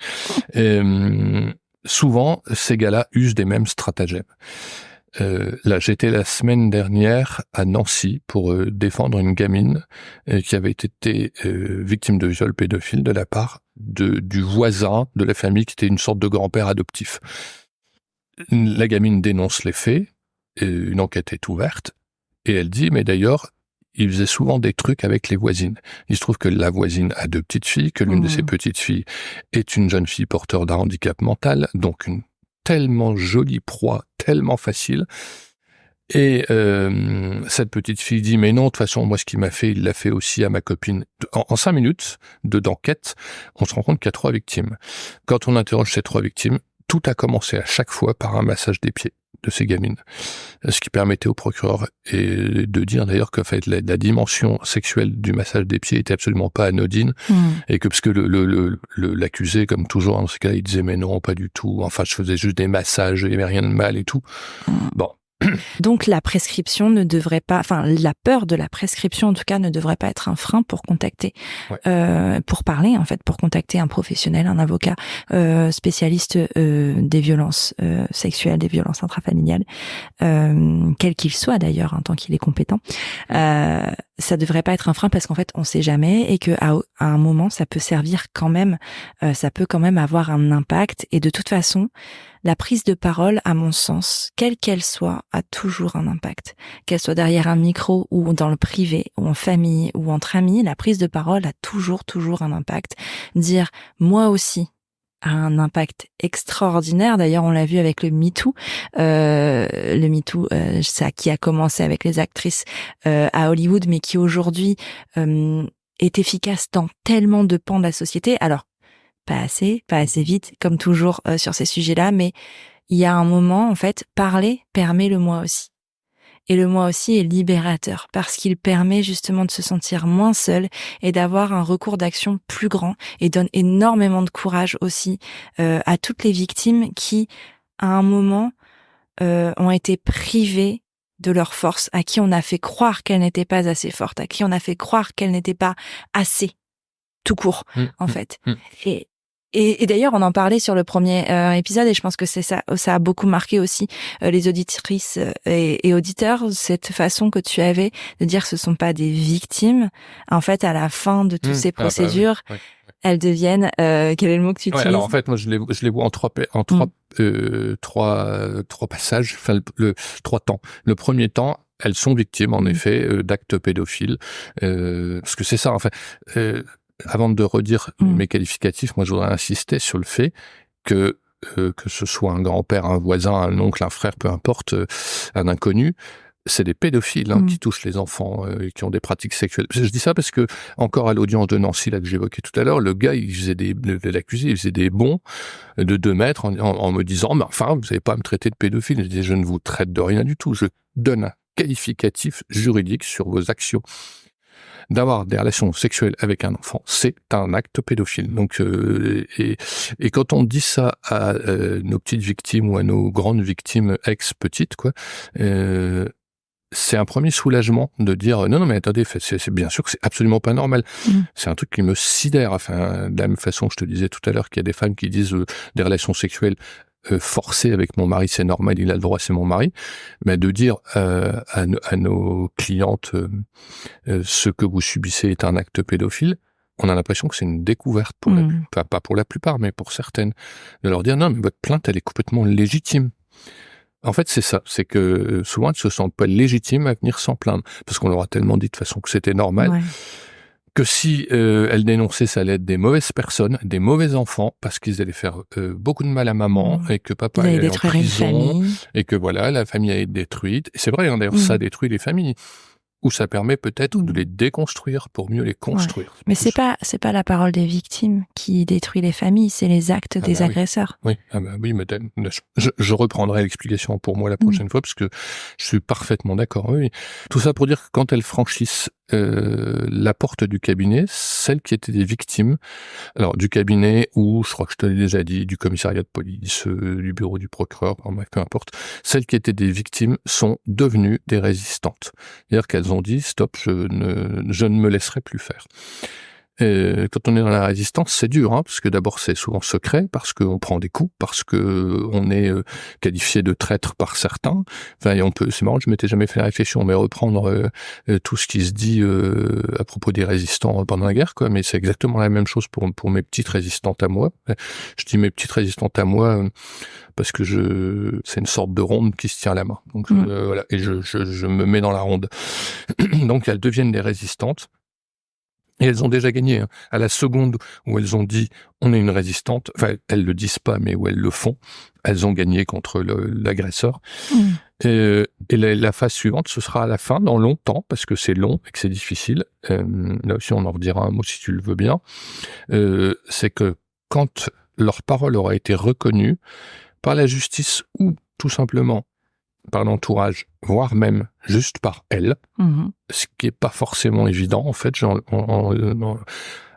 Souvent, ces gars-là usent des mêmes stratagèmes. Là, j'étais la semaine dernière à Nancy pour défendre une gamine qui avait été victime de viol pédophile de la part du voisin de la famille qui était une sorte de grand-père adoptif. La gamine dénonce les faits, une enquête est ouverte, et elle dit, mais d'ailleurs, il faisait souvent des trucs avec les voisines. Il se trouve que la voisine a 2 petites filles, que l'une de ses petites filles est une jeune fille porteur d'un handicap mental, donc une tellement jolie proie, tellement facile. Et cette petite fille dit, mais non, de toute façon, moi, ce qu'il m'a fait, il l'a fait aussi à ma copine. En 5 minutes d'enquête, on se rend compte qu'il y a 3 victimes. Quand on interroge ces 3 victimes, tout a commencé à chaque fois par un massage des pieds de ces gamines. Ce qui permettait au procureur de dire d'ailleurs que en fait, la dimension sexuelle du massage des pieds était absolument pas anodine, et que parce que l'accusé, comme toujours dans ce cas, il disait mais non, pas du tout, enfin je faisais juste des massages, il n'y avait rien de mal et tout. Bon. Donc la prescription ne devrait pas, la peur de la prescription en tout cas ne devrait pas être un frein pour contacter, pour parler en fait, pour contacter un professionnel, un avocat spécialiste des violences sexuelles, des violences intrafamiliales, quel qu'il soit d'ailleurs, tant qu'il est compétent. Ça devrait pas être un frein parce qu'en fait on sait jamais et que à un moment ça peut servir quand même, ça peut quand même avoir un impact, et de toute façon la prise de parole, à mon sens, quelle qu'elle soit, a toujours un impact. Qu'elle soit derrière un micro ou dans le privé, ou en famille, ou entre amis, la prise de parole a toujours un impact. Dire « moi aussi » a un impact extraordinaire. D'ailleurs, on l'a vu avec le MeToo. Le MeToo, ça qui a commencé avec les actrices à Hollywood, mais qui aujourd'hui est efficace dans tellement de pans de la société. Alors, pas assez vite, comme toujours sur ces sujets-là, mais il y a un moment, en fait, parler permet le moi aussi. Et le moi aussi est libérateur, parce qu'il permet justement de se sentir moins seul et d'avoir un recours d'action plus grand, et donne énormément de courage aussi à toutes les victimes qui, à un moment, ont été privées de leur force, à qui on a fait croire qu'elles n'étaient pas assez fortes, à qui on a fait croire qu'elles n'étaient pas assez, tout court, en fait. Et d'ailleurs, on en parlait sur le premier épisode, et je pense que ça a beaucoup marqué aussi les auditrices et auditeurs, cette façon que tu avais de dire que ce sont pas des victimes. En fait, à la fin de toutes ces procédures, elles deviennent, quel est le mot que tu utilises? Alors en fait, moi je les vois en trois passages, enfin trois temps. Le premier temps, elles sont victimes en effet d'actes pédophiles, parce que c'est ça en fait. Avant de redire mes qualificatifs, moi je voudrais insister sur le fait que ce soit un grand-père, un voisin, un oncle, un frère, peu importe, un inconnu, c'est des pédophiles qui touchent les enfants, qui ont des pratiques sexuelles. Je dis ça parce que, encore à l'audience de Nancy, là, que j'évoquais tout à l'heure, le gars, l'accusé, il faisait des bons de 2 mètres en me disant, mais enfin, vous n'allez pas me traiter de pédophile. Je dis, je ne vous traite de rien du tout. Je donne un qualificatif juridique sur vos actions. D'avoir des relations sexuelles avec un enfant, c'est un acte pédophile. Donc, et quand on dit ça à nos petites victimes ou à nos grandes victimes ex-petites, quoi, c'est un premier soulagement de dire non mais attendez, c'est bien sûr que c'est absolument pas normal. C'est un truc qui me sidère. Enfin, de la même façon, je te disais tout à l'heure qu'il y a des femmes qui disent des relations sexuelles forcé avec mon mari, c'est normal, il a le droit, c'est mon mari, mais de dire à nos clientes ce que vous subissez est un acte pédophile, on a l'impression que c'est une découverte pour pas pour la plupart, mais pour certaines, de leur dire non, mais votre plainte, elle est complètement légitime. En fait, c'est ça, c'est que souvent elles se sentent pas légitimes à venir s'en plaindre, parce qu'on leur a tellement dit de façon que c'était normal. Que si elles dénonçaient, ça allait être des mauvaises personnes, des mauvais enfants, parce qu'ils allaient faire beaucoup de mal à maman, et que papa allait en prison, et que voilà, la famille allait être détruite. Et c'est vrai, d'ailleurs, ça détruit les familles. Ou ça permet peut-être de les déconstruire pour mieux les construire. Mais c'est pas la parole des victimes qui détruit les familles, c'est les actes des agresseurs. Oui, oui, mais je reprendrai l'explication pour moi la prochaine fois, parce que je suis parfaitement d'accord. Oui. Tout ça pour dire que quand elles franchissent la porte du cabinet, celles qui étaient des victimes, alors du cabinet ou, je crois que je te l'ai déjà dit, du commissariat de police, du bureau du procureur, peu importe, celles qui étaient des victimes sont devenues des résistantes. C'est-à-dire qu'elles ont dit stop, je ne me laisserai plus faire. Et quand on est dans la résistance, c'est dur, parce que d'abord c'est souvent secret, parce qu'on prend des coups, parce que on est qualifié de traître par certains. Enfin, c'est marrant, je m'étais jamais fait la réflexion, mais reprendre tout ce qui se dit à propos des résistants pendant la guerre, quoi. Mais c'est exactement la même chose pour mes petites résistantes à moi. Je dis mes petites résistantes à moi parce que c'est une sorte de ronde qui se tient à la main. Donc voilà, et je me mets dans la ronde. Donc elles deviennent des résistantes. Et elles ont déjà gagné. À la seconde où elles ont dit on est une résistante, enfin elles le disent pas, mais où elles le font, elles ont gagné contre l'agresseur. Et la phase suivante, ce sera à la fin, dans longtemps, parce que c'est long et que c'est difficile. Là aussi, on en redira un mot si tu le veux bien. C'est que quand leur parole aura été reconnue par la justice ou tout simplement par l'entourage, voire même juste par elle, ce qui est pas forcément évident, en fait.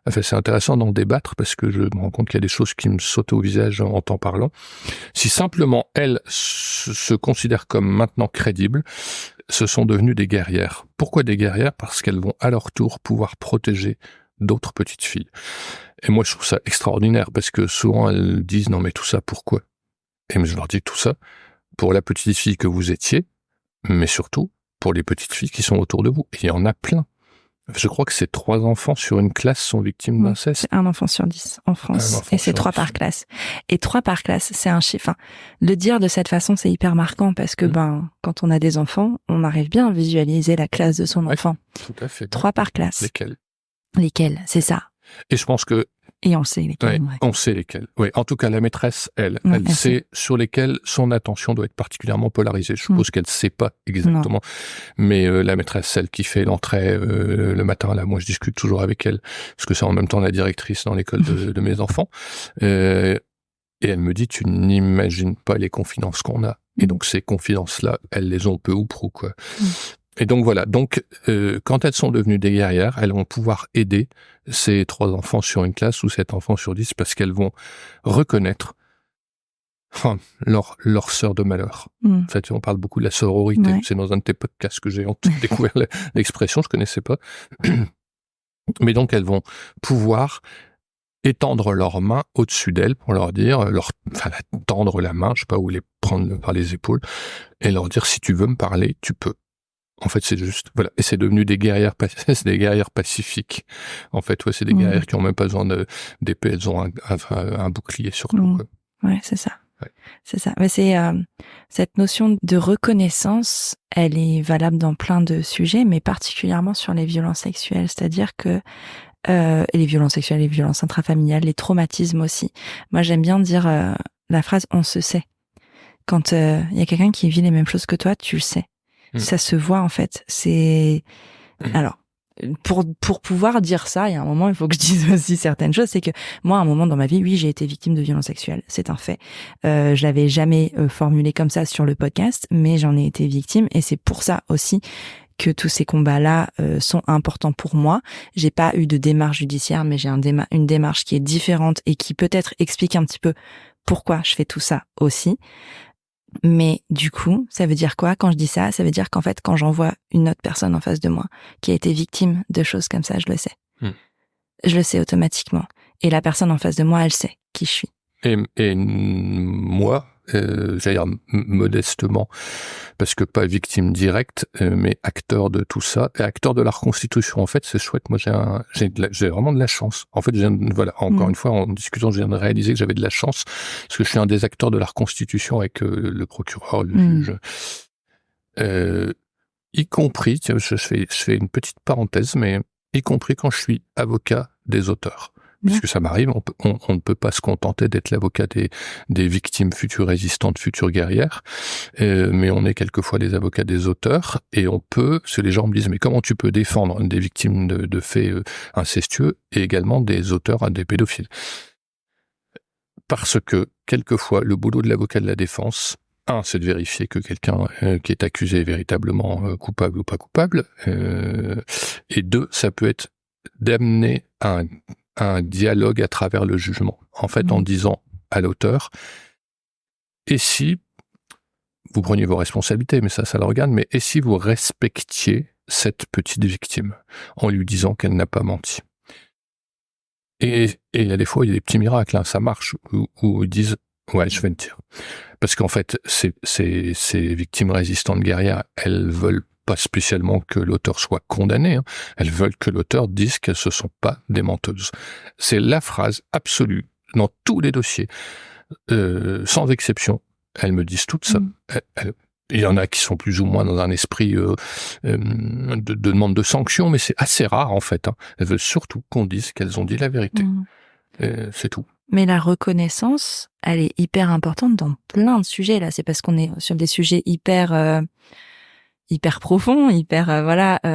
Enfin, c'est intéressant d'en débattre parce que je me rends compte qu'il y a des choses qui me sautent au visage en t'en parlant. Si simplement elles se considèrent comme maintenant crédibles, ce sont devenues des guerrières. Pourquoi des guerrières ? Parce qu'elles vont à leur tour pouvoir protéger d'autres petites filles. Et moi, je trouve ça extraordinaire parce que souvent elles disent non mais tout ça pourquoi ? Et je leur dis tout ça pour la petite fille que vous étiez, mais surtout pour les petites filles qui sont autour de vous. Et il y en a plein. Je crois que c'est 3 enfants sur une classe sont victimes d'inceste. C'est 1 enfant sur 10 en France. Et c'est 3 par classe. Et 3 par classe, c'est un chiffre. Enfin, le dire de cette façon, c'est hyper marquant parce que, quand on a des enfants, on arrive bien à visualiser la classe de son enfant. Tout à fait. 3 par classe. Lesquels, c'est ça. Et je pense que et on sait lesquels. On sait lesquels. Oui, en tout cas, la maîtresse, elle sait sur lesquels son attention doit être particulièrement polarisée. Je suppose qu'elle ne sait pas exactement. Non. Mais la maîtresse, celle qui fait l'entrée le matin, là, moi je discute toujours avec elle, parce que c'est en même temps la directrice dans l'école de mes enfants. Et elle me dit, tu n'imagines pas les confidences qu'on a. Et donc ces confidences-là, elles les ont peu ou prou, quoi. Et donc voilà, donc quand elles sont devenues des guerrières, elles vont pouvoir aider ces 3 enfants sur une classe ou 7 enfants sur 10 parce qu'elles vont reconnaître leur sœur de malheur. Mm. En fait, on parle beaucoup de la sororité. Ouais. C'est dans un de tes podcasts que j'ai découvert l'expression, je connaissais pas. Mais donc, elles vont pouvoir étendre leurs mains au-dessus d'elles pour leur dire, tendre la main, je sais pas où, les prendre par les épaules, et leur dire, si tu veux me parler, tu peux. En fait, c'est juste, voilà. Et c'est devenu des guerrières, c'est des guerrières pacifiques. En fait, ouais, c'est des guerrières qui ont même pas besoin d'épée, elles ont un bouclier surtout, quoi. Ouais, c'est ça. Ouais. C'est ça. Mais c'est cette notion de reconnaissance, elle est valable dans plein de sujets, mais particulièrement sur les violences sexuelles. C'est-à-dire que et les violences sexuelles, les violences intrafamiliales, les traumatismes aussi. Moi, j'aime bien dire la phrase « on se sait ». Quand il y a quelqu'un qui vit les mêmes choses que toi, tu le sais. Ça se voit, en fait. C'est... Alors, pour pouvoir dire ça, il y a un moment, il faut que je dise aussi certaines choses. C'est que moi, à un moment dans ma vie, oui, j'ai été victime de violences sexuelles. C'est un fait. Je l'avais jamais formulé comme ça sur le podcast, mais j'en ai été victime. Et c'est pour ça aussi que tous ces combats-là sont importants pour moi. J'ai pas eu de démarche judiciaire, mais j'ai une démarche qui est différente et qui peut-être explique un petit peu pourquoi je fais tout ça aussi. Mais du coup, ça veut dire quoi quand je dis ça? Ça veut dire qu'en fait, quand j'en vois une autre personne en face de moi qui a été victime de choses comme ça, je le sais. Je le sais automatiquement. Et la personne en face de moi, elle sait qui je suis. Et moi, j'allais dire modestement, parce que pas victime directe, mais acteur de tout ça, et acteur de la reconstitution. En fait, c'est chouette. Moi, j'ai vraiment de la chance. En fait, encore une fois, en discutant, je viens de réaliser que j'avais de la chance, parce que je suis un des acteurs de la reconstitution avec le procureur, le juge. Y compris, tiens, je fais une petite parenthèse, mais y compris quand je suis avocat des auteurs. Puisque ça m'arrive, on ne peut pas se contenter d'être l'avocat des victimes futures résistantes, futures guerrières, mais on est quelquefois les avocats des auteurs, et on peut, parce que les gens me disent, mais comment tu peux défendre des victimes de faits incestueux, et également des auteurs, des pédophiles? Parce que, quelquefois, le boulot de l'avocat de la défense, c'est de vérifier que quelqu'un qui est accusé est véritablement coupable ou pas coupable, et deux, ça peut être d'amener un dialogue à travers le jugement. En fait, en disant à l'auteur, et si vous preniez vos responsabilités, mais ça le regarde, mais et si vous respectiez cette petite victime en lui disant qu'elle n'a pas menti? Et il y a des fois, il y a des petits miracles, hein, ça marche, où ils disent, ouais, je vais mentir. Parce qu'en fait, ces victimes résistantes guerrières, elles veulent pas spécialement que l'auteur soit condamné, hein. Elles veulent que l'auteur dise qu'elles ne sont pas des menteuses. C'est la phrase absolue dans tous les dossiers, sans exception. Elles me disent toutes ça. Il y en a qui sont plus ou moins dans un esprit de demande de sanction, mais c'est assez rare en fait, hein. Elles veulent surtout qu'on dise qu'elles ont dit la vérité. C'est tout. Mais la reconnaissance, elle est hyper importante dans plein de sujets. Là, c'est parce qu'on est sur des sujets hyper profonds, hyper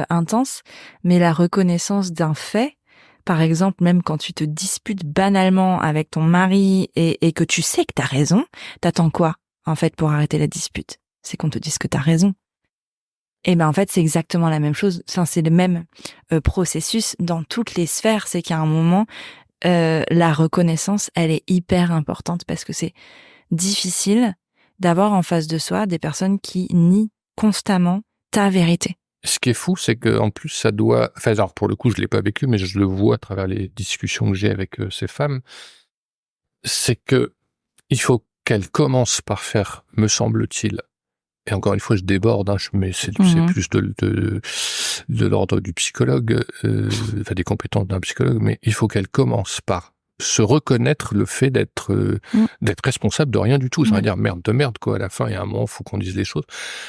intenses. Mais la reconnaissance d'un fait, par exemple, même quand tu te disputes banalement avec ton mari et que tu sais que t'as raison, t'attends quoi en fait pour arrêter la dispute? C'est qu'on te dise que t'as raison. Et ben en fait, c'est exactement la même chose. Enfin, c'est le même processus dans toutes les sphères. C'est qu'à un moment, la reconnaissance, elle est hyper importante parce que c'est difficile d'avoir en face de soi des personnes qui nient constamment ta vérité. Ce qui est fou, c'est que en plus ça doit, enfin genre pour le coup je l'ai pas vécu, mais je le vois à travers les discussions que j'ai avec ces femmes, c'est que il faut qu'elles commencent par faire, me semble-t-il, et encore une fois je déborde, hein, mais c'est plus de l'ordre du psychologue, enfin des compétences d'un psychologue, mais il faut qu'elles commencent par se reconnaître le fait d'être responsable de rien du tout. Ça veut dire merde de merde, quoi. À la fin, il y a un moment, il faut qu'on dise les choses.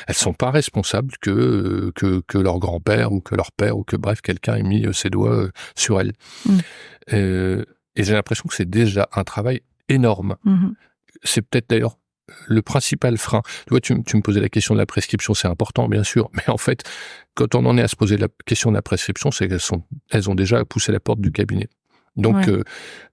Elles sont pas responsables que leur grand-père ou que leur père ou que bref, quelqu'un ait mis ses doigts sur elles. Et j'ai l'impression que c'est déjà un travail énorme. C'est peut-être d'ailleurs le principal frein. Tu vois, tu me posais la question de la prescription, c'est important, bien sûr, mais en fait, quand on en est à se poser la question de la prescription, c'est qu'elles ont déjà poussé la porte du cabinet. Donc,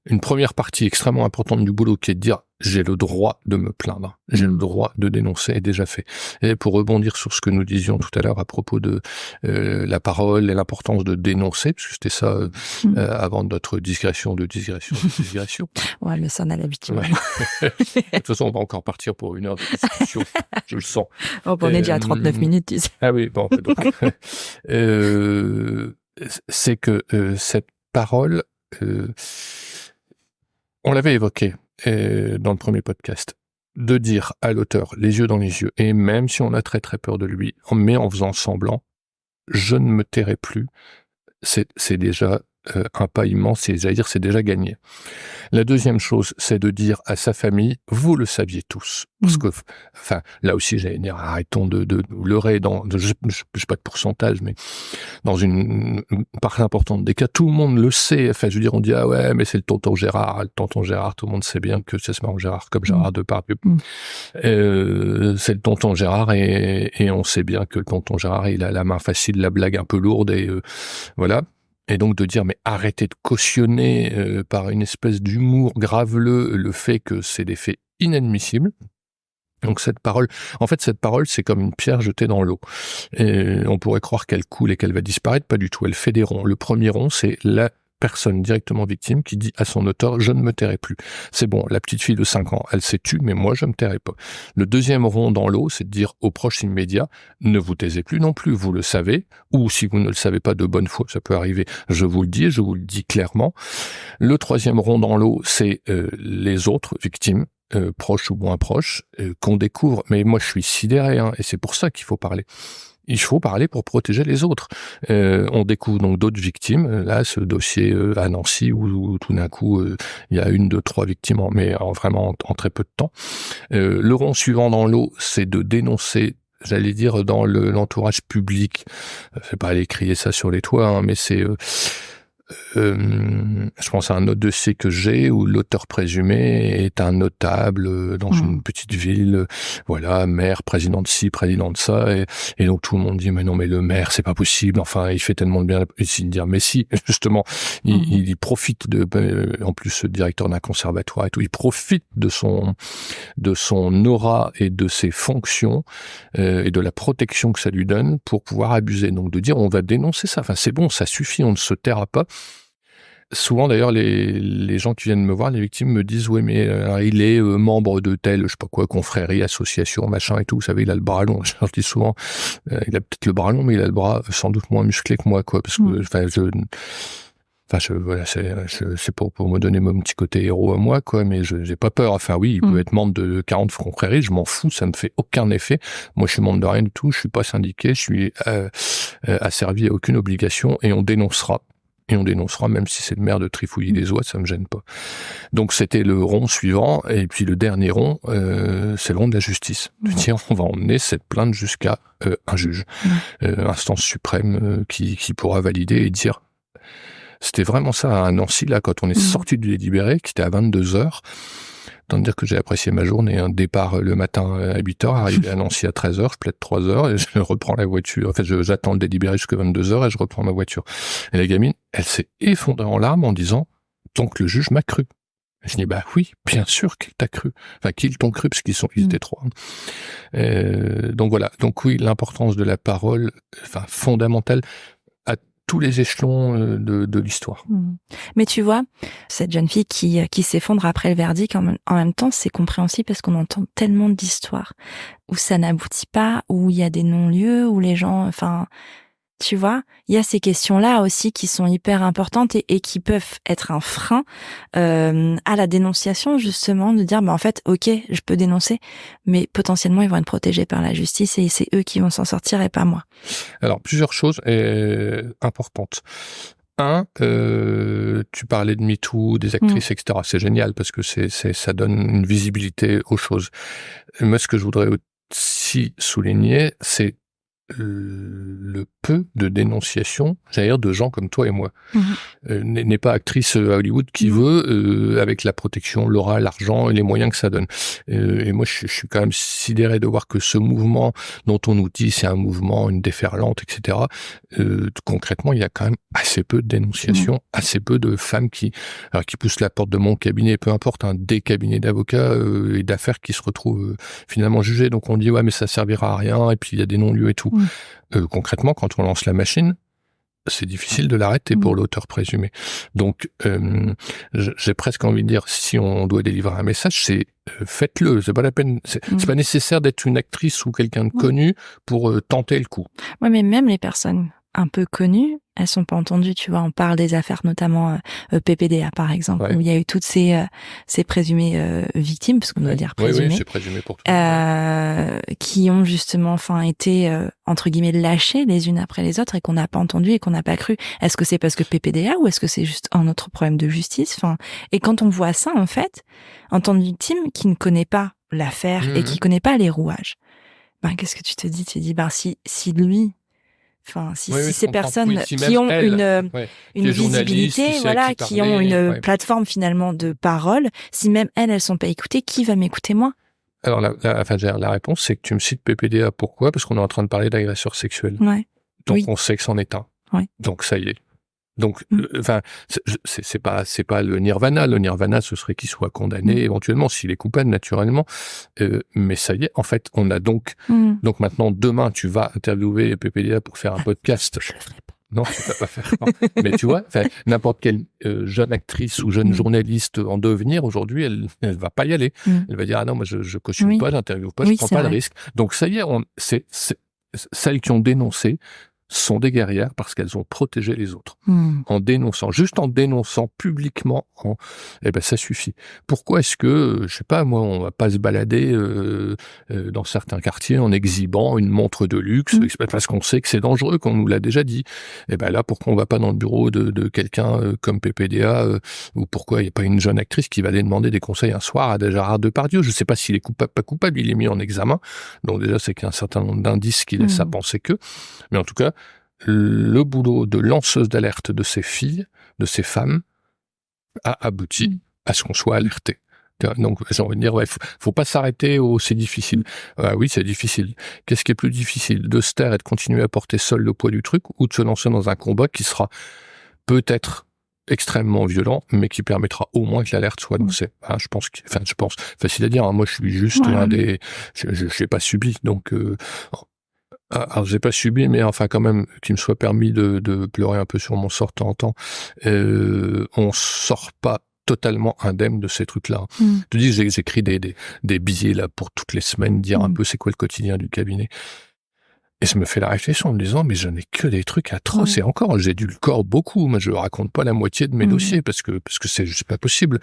une première partie extrêmement importante du boulot qui est de dire j'ai le droit de me plaindre, j'ai le droit de dénoncer, est déjà fait. Et pour rebondir sur ce que nous disions tout à l'heure à propos de la parole et l'importance de dénoncer, parce que c'était ça avant notre digression. Ouais, mais ça, on a l'habitude. Ouais. De toute façon, on va encore partir pour 1 heure de discussion, je le sens. Oh, on est déjà à 39 minutes, tu sais. Ah oui, bon, donc, c'est que cette parole, on l'avait évoqué dans le premier podcast, de dire à l'auteur, les yeux dans les yeux, et même si on a très très peur de lui, mais en faisant semblant, je ne me tairai plus, c'est déjà un pas immense, c'est déjà gagné. La deuxième chose, c'est de dire à sa famille, vous le saviez tous. Parce que, enfin, là aussi, j'allais dire, arrêtons de leurrer je sais pas de pourcentage, mais dans une part importante des cas, tout le monde le sait. Enfin, je veux dire, on dit, ah ouais, mais c'est le tonton Gérard, tout le monde sait bien que ça se marre Gérard, comme Gérard Depardieu. C'est le tonton Gérard, et on sait bien que le tonton Gérard, il a la main facile, la blague un peu lourde, et voilà. Et donc de dire, mais arrêtez de cautionner par une espèce d'humour graveleux le fait que c'est des faits inadmissibles. Donc cette parole, c'est comme une pierre jetée dans l'eau. Et on pourrait croire qu'elle coule et qu'elle va disparaître, pas du tout. Elle fait des ronds. Le premier rond, c'est la personne directement victime qui dit à son auteur, je ne me tairai plus. C'est bon, la petite fille de 5 ans, elle s'est tue, mais moi je me tairai pas. Le deuxième rond dans l'eau, c'est de dire aux proches immédiats, ne vous taisez plus non plus, vous le savez, ou si vous ne le savez pas de bonne foi, ça peut arriver, je vous le dis, et je vous le dis clairement. Le troisième rond dans l'eau, c'est les autres victimes, proches ou moins proches, qu'on découvre. Mais moi je suis sidéré, et c'est pour ça qu'il faut parler. Il faut parler pour protéger les autres. On découvre donc d'autres victimes. Là, ce dossier à Nancy, où tout d'un coup, il y a 1, 2, 3 victimes, mais vraiment en très peu de temps. Le rond suivant dans l'eau, c'est de dénoncer, j'allais dire, dans l'entourage public. C'est pas aller crier ça sur les toits, mais c'est... je pense à un autre dossier que j'ai où l'auteur présumé est un notable dans une petite ville, voilà, maire, président de ci, président de ça, et donc tout le monde dit mais non, mais le maire c'est pas possible, enfin il fait tellement de bien, ici de dire mais si, justement il profite en plus ce directeur d'un conservatoire et tout, il profite de son aura et de ses fonctions et de la protection que ça lui donne pour pouvoir abuser, donc de dire on va dénoncer ça, enfin c'est bon, ça suffit, on ne se taira pas. Souvent d'ailleurs les gens qui viennent me voir, les victimes me disent oui mais il est membre de tel, je sais pas quoi, confrérie, association, machin et tout, vous savez, il a le bras long. Je dis souvent, il a peut-être le bras long, mais il a le bras sans doute moins musclé que moi, quoi, parce que voilà, c'est pour me donner mon petit côté héros à moi, quoi, mais j'ai pas peur. Enfin oui, il peut être membre de 40 confréries, je m'en fous, ça me fait aucun effet. Moi je suis membre de rien du tout, je suis pas syndiqué, je suis asservi à aucune obligation, et on dénoncera. Et on dénoncera, même si c'est le maire de Trifouilly les Oies, ça me gêne pas. Donc c'était le rond suivant, et puis le dernier rond, c'est le rond de la justice. Tiens, on va emmener cette plainte jusqu'à un juge, instance suprême qui pourra valider et dire. C'était vraiment ça à Nancy, là, quand on est sorti du délibéré, qui était à 22h. Tant dire que j'ai apprécié ma journée, un départ le matin à 8h, arrivé à Nancy à 13h, je plaide 3h, et je reprends la voiture. En fait, j'attends le délibéré jusqu'à 22h, et je reprends ma voiture. Et la gamine, elle s'est effondrée en larmes en disant, donc le juge m'a cru. Et je dis, bah oui, bien sûr qu'il t'a cru. Enfin, qu'ils t'ont cru, parce qu'ils étaient 3. Donc voilà. Donc oui, l'importance de la parole, enfin, fondamentale, tous les échelons de l'histoire. Mais tu vois, cette jeune fille qui s'effondre après le verdict, en même temps, c'est compréhensible parce qu'on entend tellement d'histoires où ça n'aboutit pas, où il y a des non-lieux, où les gens, enfin, tu vois, il y a ces questions-là aussi qui sont hyper importantes et qui peuvent être un frein à la dénonciation, justement, de dire, bah en fait, ok, je peux dénoncer, mais potentiellement ils vont être protégés par la justice et c'est eux qui vont s'en sortir et pas moi. Alors, plusieurs choses importantes. Tu parlais de MeToo, des actrices, etc. C'est génial parce que ça donne une visibilité aux choses. Moi, ce que je voudrais aussi souligner, c'est le peu de dénonciation, j'allais dire, de gens comme toi et moi. N'est pas actrice à Hollywood qui veut, avec la protection, l'aura, l'argent et les moyens que ça donne. Et moi, je suis quand même sidéré de voir que ce mouvement dont on nous dit c'est un mouvement, une déferlante, etc., concrètement, il y a quand même assez peu de dénonciation, assez peu de femmes qui poussent la porte de mon cabinet, peu importe, des cabinets d'avocats et d'affaires qui se retrouvent finalement jugés. Donc on dit ouais, mais ça servira à rien, et puis il y a des non-lieux et tout. Concrètement, quand on lance la machine, c'est difficile de l'arrêter pour l'auteur présumé. Donc, j'ai presque envie de dire, si on doit délivrer un message, c'est faites-le. C'est pas la peine. C'est pas nécessaire d'être une actrice ou quelqu'un de connu pour tenter le coup. Ouais, mais même les personnes un peu connues, elles sont pas entendues. Tu vois, on parle des affaires notamment PPDA par exemple, où il y a eu toutes ces présumées victimes, parce qu'on doit dire présumées. Oui, c'est présumé pour tout le monde. Qui ont justement, été entre guillemets lâchées les unes après les autres et qu'on n'a pas entendu et qu'on n'a pas cru. Est-ce que c'est parce que PPDA ou est-ce que c'est juste un autre problème de justice? Et quand on voit ça, en fait, en tant que victime qui ne connaît pas l'affaire et qui connaît pas les rouages, qu'est-ce que tu te dis? Tu te dis, si lui, si ces personnes qui ont une visibilité, qui ont une plateforme finalement de parole, si même elles sont pas écoutées, qui va m'écouter moi? Alors la réponse, c'est que tu me cites PPDA. Pourquoi? Parce qu'on est en train de parler d'agresseurs sexuels. Donc on sait que c'en est un. Donc ça y est. Donc, c'est pas le nirvana. Le nirvana, ce serait qu'il soit condamné éventuellement s'il est coupable, naturellement. Mais ça y est, en fait, on a donc maintenant, demain, tu vas interviewer PPDA pour faire un podcast. Je le ferai pas. Non, tu vas pas faire. Non. Mais tu vois, n'importe quelle jeune actrice ou jeune journaliste en devenir aujourd'hui, elle va pas y aller. Elle va dire ah non, moi je cautionne pas, j'interviewe pas, je prends pas de risque. Donc ça y est, c'est celles qui ont dénoncé sont des guerrières parce qu'elles ont protégé les autres. En dénonçant publiquement, ça suffit. Pourquoi est-ce que, je sais pas, moi, on va pas se balader dans certains quartiers en exhibant une montre de luxe, parce qu'on sait que c'est dangereux, qu'on nous l'a déjà dit. Là, pourquoi on va pas dans le bureau de quelqu'un comme PPDA, ou pourquoi il n'y a pas une jeune actrice qui va aller demander des conseils un soir à Gérard Depardieu? Je sais pas s'il est coupable, pas coupable, il est mis en examen. Donc déjà, c'est qu'il y a un certain nombre d'indices qui laissent à penser que. Mais en tout cas, le boulot de lanceuse d'alerte de ces filles, de ces femmes, a abouti à ce qu'on soit alerté. Donc, j'ai envie de dire, faut pas s'arrêter au c'est difficile. Oui, c'est difficile. Qu'est-ce qui est plus difficile? De se taire et de continuer à porter seul le poids du truc, ou de se lancer dans un combat qui sera peut-être extrêmement violent, mais qui permettra au moins que l'alerte soit lancée. Je pense, facile à dire, moi je suis juste j'ai pas subi, donc alors j'ai pas subi, mais quand même, qu'il me soit permis de pleurer un peu sur mon sort de temps en temps. On sort pas totalement indemne de ces trucs-là. Je te dis, j'écris des billets là pour toutes les semaines, dire un peu c'est quoi le quotidien du cabinet. Et ça me fait la réflexion en me disant, mais je n'ai que des trucs atroces. Et encore, j'ai dû le corps beaucoup. Moi, je raconte pas la moitié de mes dossiers parce que c'est pas possible.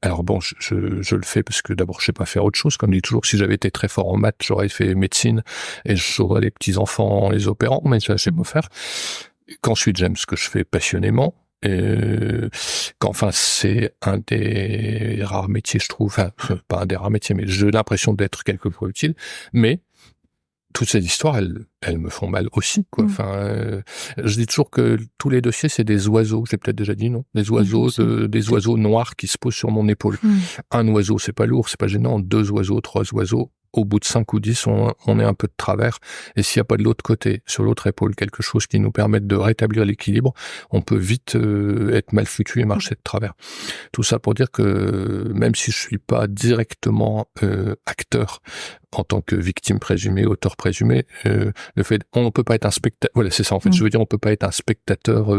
Alors bon, je le fais parce que d'abord, je sais pas faire autre chose. Comme je dis toujours, si j'avais été très fort en maths, j'aurais fait médecine et j'aurais les petits-enfants en les opérant, mais ça, je sais pas faire. Qu'ensuite, j'aime ce que je fais passionnément. C'est un des rares métiers, je trouve, pas un des rares métiers, mais j'ai l'impression d'être quelque peu utile. Mais toutes ces histoires, elles me font mal aussi, quoi. Je dis toujours que tous les dossiers, c'est des oiseaux. J'ai peut-être déjà dit non. Des oiseaux, des oiseaux noirs qui se posent sur mon épaule. Un oiseau, c'est pas lourd, c'est pas gênant. 2 oiseaux, 3 oiseaux. Au bout de 5 ou 10, on est un peu de travers. Et s'il n'y a pas de l'autre côté, sur l'autre épaule, quelque chose qui nous permette de rétablir l'équilibre, on peut vite être mal foutu et marcher de travers. Tout ça pour dire que même si je suis pas directement acteur en tant que victime présumée, auteur présumé, le fait, on peut pas être un spectateur. Voilà, c'est ça en fait. Je veux dire, on peut pas être un spectateur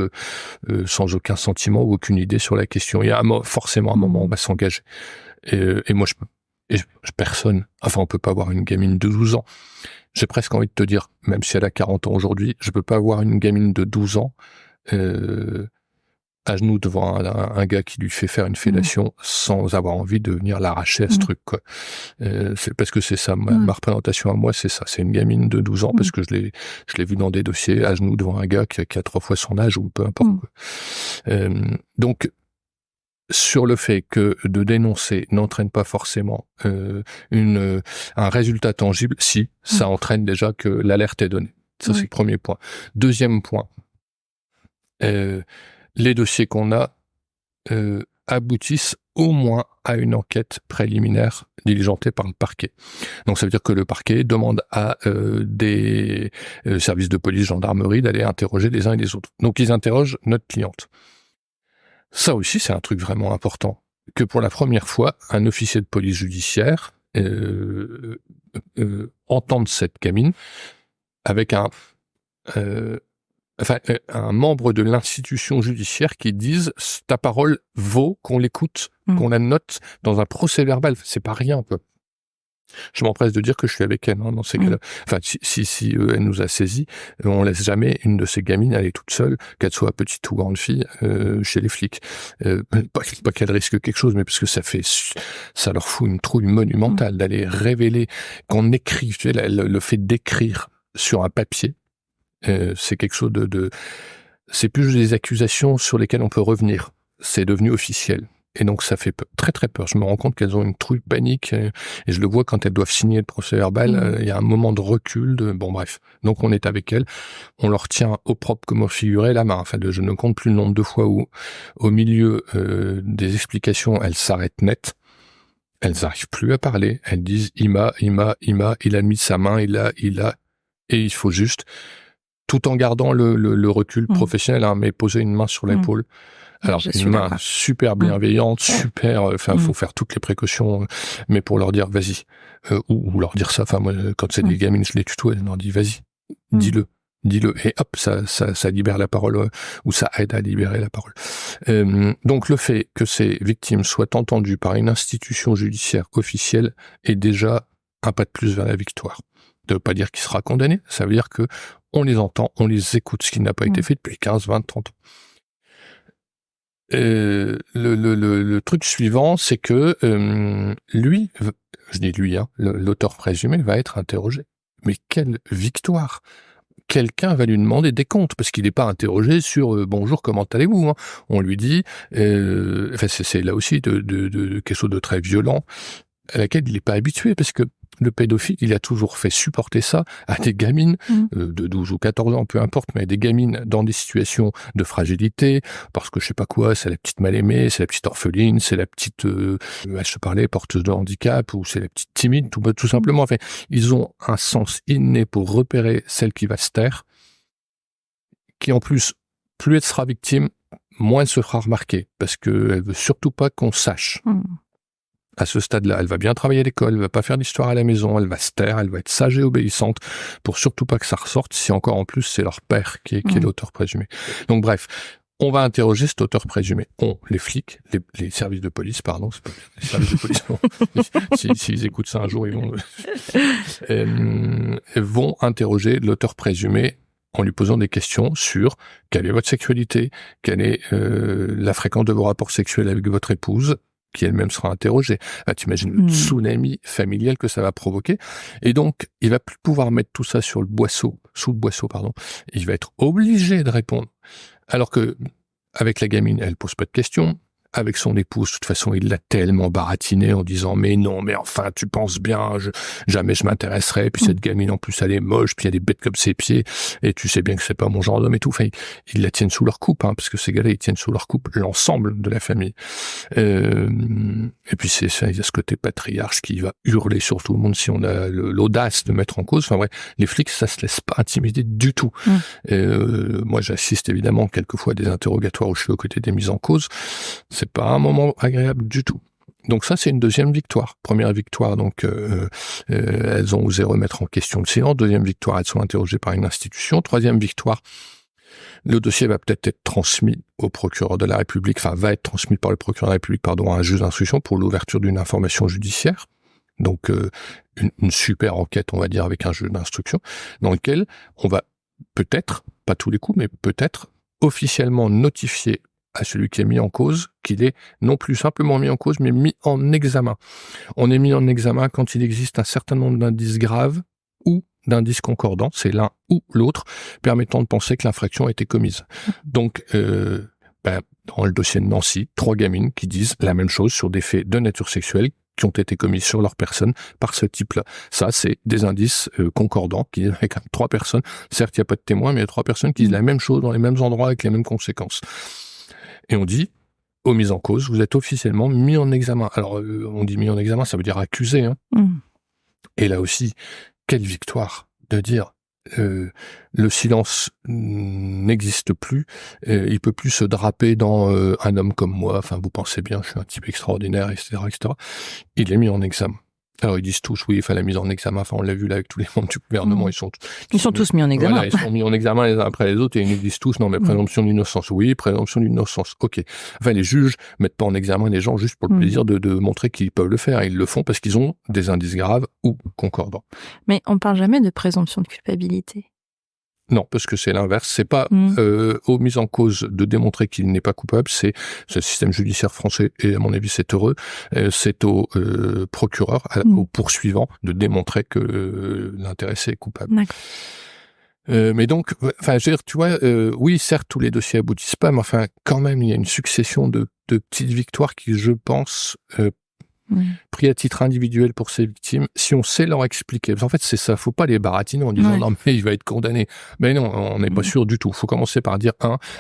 sans aucun sentiment ou aucune idée sur la question. Il y a forcément un moment où on va s'engager. Et moi, personne, on peut pas avoir une gamine de 12 ans. J'ai presque envie de te dire, même si elle a 40 ans aujourd'hui, je peux pas avoir une gamine de 12 ans à genoux devant un gars qui lui fait faire une fellation sans avoir envie de venir l'arracher à ce truc, quoi. C'est parce que c'est ça, ma représentation à moi, c'est ça. C'est une gamine de 12 ans parce que je l'ai vu dans des dossiers à genoux devant un gars qui a 3 fois son âge ou peu importe, quoi. Donc, sur le fait que de dénoncer n'entraîne pas forcément un résultat tangible, si, ça entraîne déjà que l'alerte est donnée. Ça, c'est le premier point. Deuxième point, les dossiers qu'on a aboutissent au moins à une enquête préliminaire diligentée par le parquet. Donc ça veut dire que le parquet demande à des services de police, gendarmerie d'aller interroger les uns et les autres. Donc ils interrogent notre cliente. Ça aussi, c'est un truc vraiment important, que pour la première fois, un officier de police judiciaire entende cette gamine avec un membre de l'institution judiciaire qui dise « ta parole vaut qu'on l'écoute, qu'on la note dans un procès-verbal ». C'est pas rien, peu. Je m'empresse de dire que je suis avec elle dans ces cas-là. Enfin, si elle nous a saisis, on laisse jamais une de ces gamines aller toute seule, qu'elle soit petite ou grande fille, chez les flics. Pas qu'elle risque quelque chose, mais parce que ça leur fout une trouille monumentale d'aller révéler, qu'on écrive, tu sais, le fait d'écrire sur un papier, c'est quelque chose c'est plus des accusations sur lesquelles on peut revenir. C'est devenu officiel. Et donc ça fait très très peur. Je me rends compte qu'elles ont une trouille panique et je le vois quand elles doivent signer le procès-verbal. Il y a un moment de recul. Bon bref, donc on est avec elles. On leur tient au propre comme au figuré la main. Enfin, je ne compte plus le nombre de fois où, au milieu des explications, elles s'arrêtent net. Elles n'arrivent plus à parler. Elles disent il a mis sa main, il a, et il faut juste, tout en gardant le recul professionnel, mais poser une main sur l'épaule. Alors, une main super bienveillante, super, faut faire toutes les précautions, mais pour leur dire, vas-y, ou leur dire ça, moi, quand c'est des gamines, je les tutoie, je leur dis, vas-y, dis-le, et hop, ça libère la parole, ou ça aide à libérer la parole. Donc, le fait que ces victimes soient entendues par une institution judiciaire officielle est déjà un pas de plus vers la victoire. Ça veut pas dire qu'il sera condamné, ça veut dire que on les entend, on les écoute, ce qui n'a pas été fait depuis 15, 20, 30 ans. Le truc suivant, c'est que lui, je dis lui, l'auteur présumé va être interrogé. Mais quelle victoire! Quelqu'un va lui demander des comptes, parce qu'il n'est pas interrogé sur bonjour, comment allez-vous, On lui dit, c'est là aussi de quelque chose de très violent, à laquelle il n'est pas habitué, parce que le pédophile, il a toujours fait supporter ça à des gamines de 12 ou 14 ans, peu importe, mais des gamines dans des situations de fragilité, parce que je sais pas quoi, c'est la petite mal-aimée, c'est la petite orpheline, c'est la petite, elle se parlait, porteuse de handicap, ou c'est la petite timide, tout simplement. Enfin, ils ont un sens inné pour repérer celle qui va se taire, qui en plus, plus elle sera victime, moins elle se fera remarquer, parce qu'elle veut surtout pas qu'on sache. À ce stade-là, elle va bien travailler à l'école, elle va pas faire d'histoire à la maison, elle va se taire, elle va être sage et obéissante pour surtout pas que ça ressorte, si encore en plus c'est leur père qui est l'auteur présumé. Donc bref, on va interroger cet auteur présumé. Les flics, les services de police, pardon, c'est pas les services de police, s'ils écoutent ça un jour, ils vont interroger l'auteur présumé en lui posant des questions sur quelle est votre sexualité, quelle est la fréquence de vos rapports sexuels avec votre épouse, qui elle-même sera interrogée. T'imagines le tsunami familial que ça va provoquer. Et donc, il va plus pouvoir mettre tout ça sous le boisseau, Il va être obligé de répondre. Alors que, avec la gamine, elle pose pas de questions. Avec son épouse, de toute façon, il l'a tellement baratiné en disant « Mais non, mais enfin, tu penses bien, jamais je m'intéresserai. Puis cette gamine, en plus, elle est moche, puis elle est bête comme ses pieds. Et tu sais bien que c'est pas mon genre d'homme et tout. » Enfin, ils la tiennent sous leur coupe, parce que ces gars-là, ils tiennent sous leur coupe l'ensemble de la famille. Et puis, il y a ce côté patriarche qui va hurler sur tout le monde si on a l'audace de mettre en cause. Enfin, vrai, les flics, ça se laisse pas intimider du tout. Moi, j'assiste évidemment quelquefois à des interrogatoires où je suis aux côtés des mises en cause. C'est pas un moment agréable du tout. Donc ça, c'est une deuxième victoire. Première victoire, donc elles ont osé remettre en question le silence. Deuxième victoire, elles sont interrogées par une institution. Troisième victoire, le dossier va peut-être être transmis au procureur de la République, va être transmis par le procureur de la République, à un juge d'instruction pour l'ouverture d'une information judiciaire. Donc une super enquête, on va dire, avec un juge d'instruction, dans lequel on va peut-être, pas tous les coups, mais peut-être officiellement notifier à celui qui est mis en cause, qu'il est non plus simplement mis en cause, mais mis en examen. On est mis en examen quand il existe un certain nombre d'indices graves ou d'indices concordants, c'est l'un ou l'autre, permettant de penser que l'infraction a été commise. Donc, dans le dossier de Nancy, 3 gamines qui disent la même chose sur des faits de nature sexuelle qui ont été commis sur leur personne par ce type-là. Ça, c'est des indices concordants qui disent avec 3 personnes. Certes, il n'y a pas de témoins, mais il y a 3 personnes qui disent la même chose dans les mêmes endroits avec les mêmes conséquences. Et on dit, aux mises en cause, vous êtes officiellement mis en examen. Alors, on dit mis en examen, ça veut dire accusé. Hein. Et là aussi, quelle victoire de dire le silence n'existe plus, il peut plus se draper dans un homme comme moi, enfin vous pensez bien, je suis un type extraordinaire, etc., etc. Il est mis en examen. Alors ils disent tous, oui, la mise en examen, enfin on l'a vu là avec tous les membres du gouvernement, ils sont tous mis en examen. Voilà, ils sont mis en examen les uns après les autres et ils nous disent tous, non mais présomption d'innocence, oui, présomption d'innocence, ok. Enfin les juges mettent pas en examen les gens juste pour le plaisir de montrer qu'ils peuvent le faire, ils le font parce qu'ils ont des indices graves ou concordants. Mais on parle jamais de présomption de culpabilité. Non, parce que c'est l'inverse. C'est pas aux mises en cause de démontrer qu'il n'est pas coupable. C'est le système judiciaire français, et à mon avis c'est heureux. C'est au procureur, au poursuivant, de démontrer que l'intéressé est coupable. Mais donc, je veux dire, tu vois, oui, certes, tous les dossiers aboutissent pas, mais enfin, quand même, il y a une succession de petites victoires qui, je pense, pris à titre individuel pour ces victimes, si on sait leur expliquer. Parce qu'en fait, c'est ça, faut pas les baratiner en disant non, mais il va être condamné. Mais non, on n'est pas sûr du tout. Faut commencer par dire,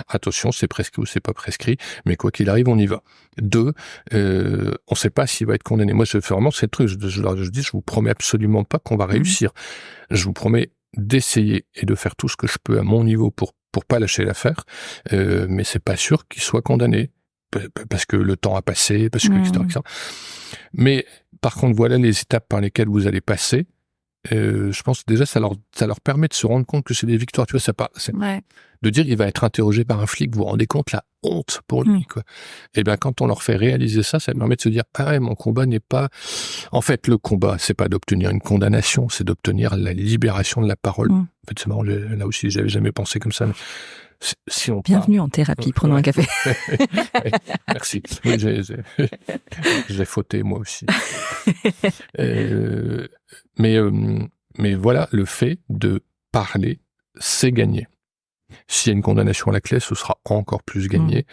attention, c'est prescrit ou c'est pas prescrit, mais quoi qu'il arrive, on y va. 2, on sait pas s'il va être condamné. Moi, je fais vraiment cette truc, je dis, je vous promets absolument pas qu'on va réussir. Je vous promets d'essayer et de faire tout ce que je peux à mon niveau pour pas lâcher l'affaire, mais c'est pas sûr qu'il soit condamné. Parce que le temps a passé, parce que etc. Mais par contre, voilà les étapes par lesquelles vous allez passer. Je pense déjà ça leur permet de se rendre compte que c'est des victoires. Tu vois, de dire il va être interrogé par un flic. Vous vous rendez compte la honte pour lui, quoi. Et bien quand on leur fait réaliser ça, ça permet de se dire mon combat n'est pas. En fait, le combat, c'est pas d'obtenir une condamnation, c'est d'obtenir la libération de la parole. En fait, c'est marrant. Là aussi, j'avais jamais pensé comme ça. Mais si on Bienvenue en thérapie, prenons un café. Merci. Oui, j'ai fauté moi aussi. Mais voilà, le fait de parler, c'est gagné. S'il y a une condamnation à la clé, ce sera encore plus gagné.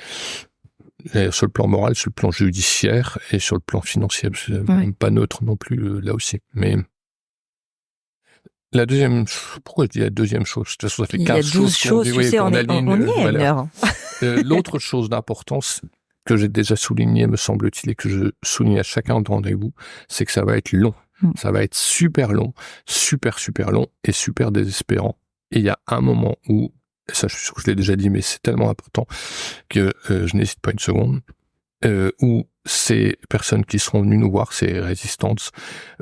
Sur le plan moral, sur le plan judiciaire et sur le plan financier. C'est pas neutre non plus là aussi. Mais la deuxième, pourquoi je dis la deuxième chose? De toute façon, ça fait 15 choses. Il y a 12 choses, tu sais, on y est à une heure. L'autre chose d'importance que j'ai déjà souligné, me semble-t-il, et que je souligne à chacun de rendez-vous, c'est que ça va être long. Ça va être super long, super long et super désespérant. Et il y a un moment où, et ça je suis sûr que je l'ai déjà dit, mais c'est tellement important que je n'hésite pas une seconde, où ces personnes qui seront venues nous voir, ces résistantes,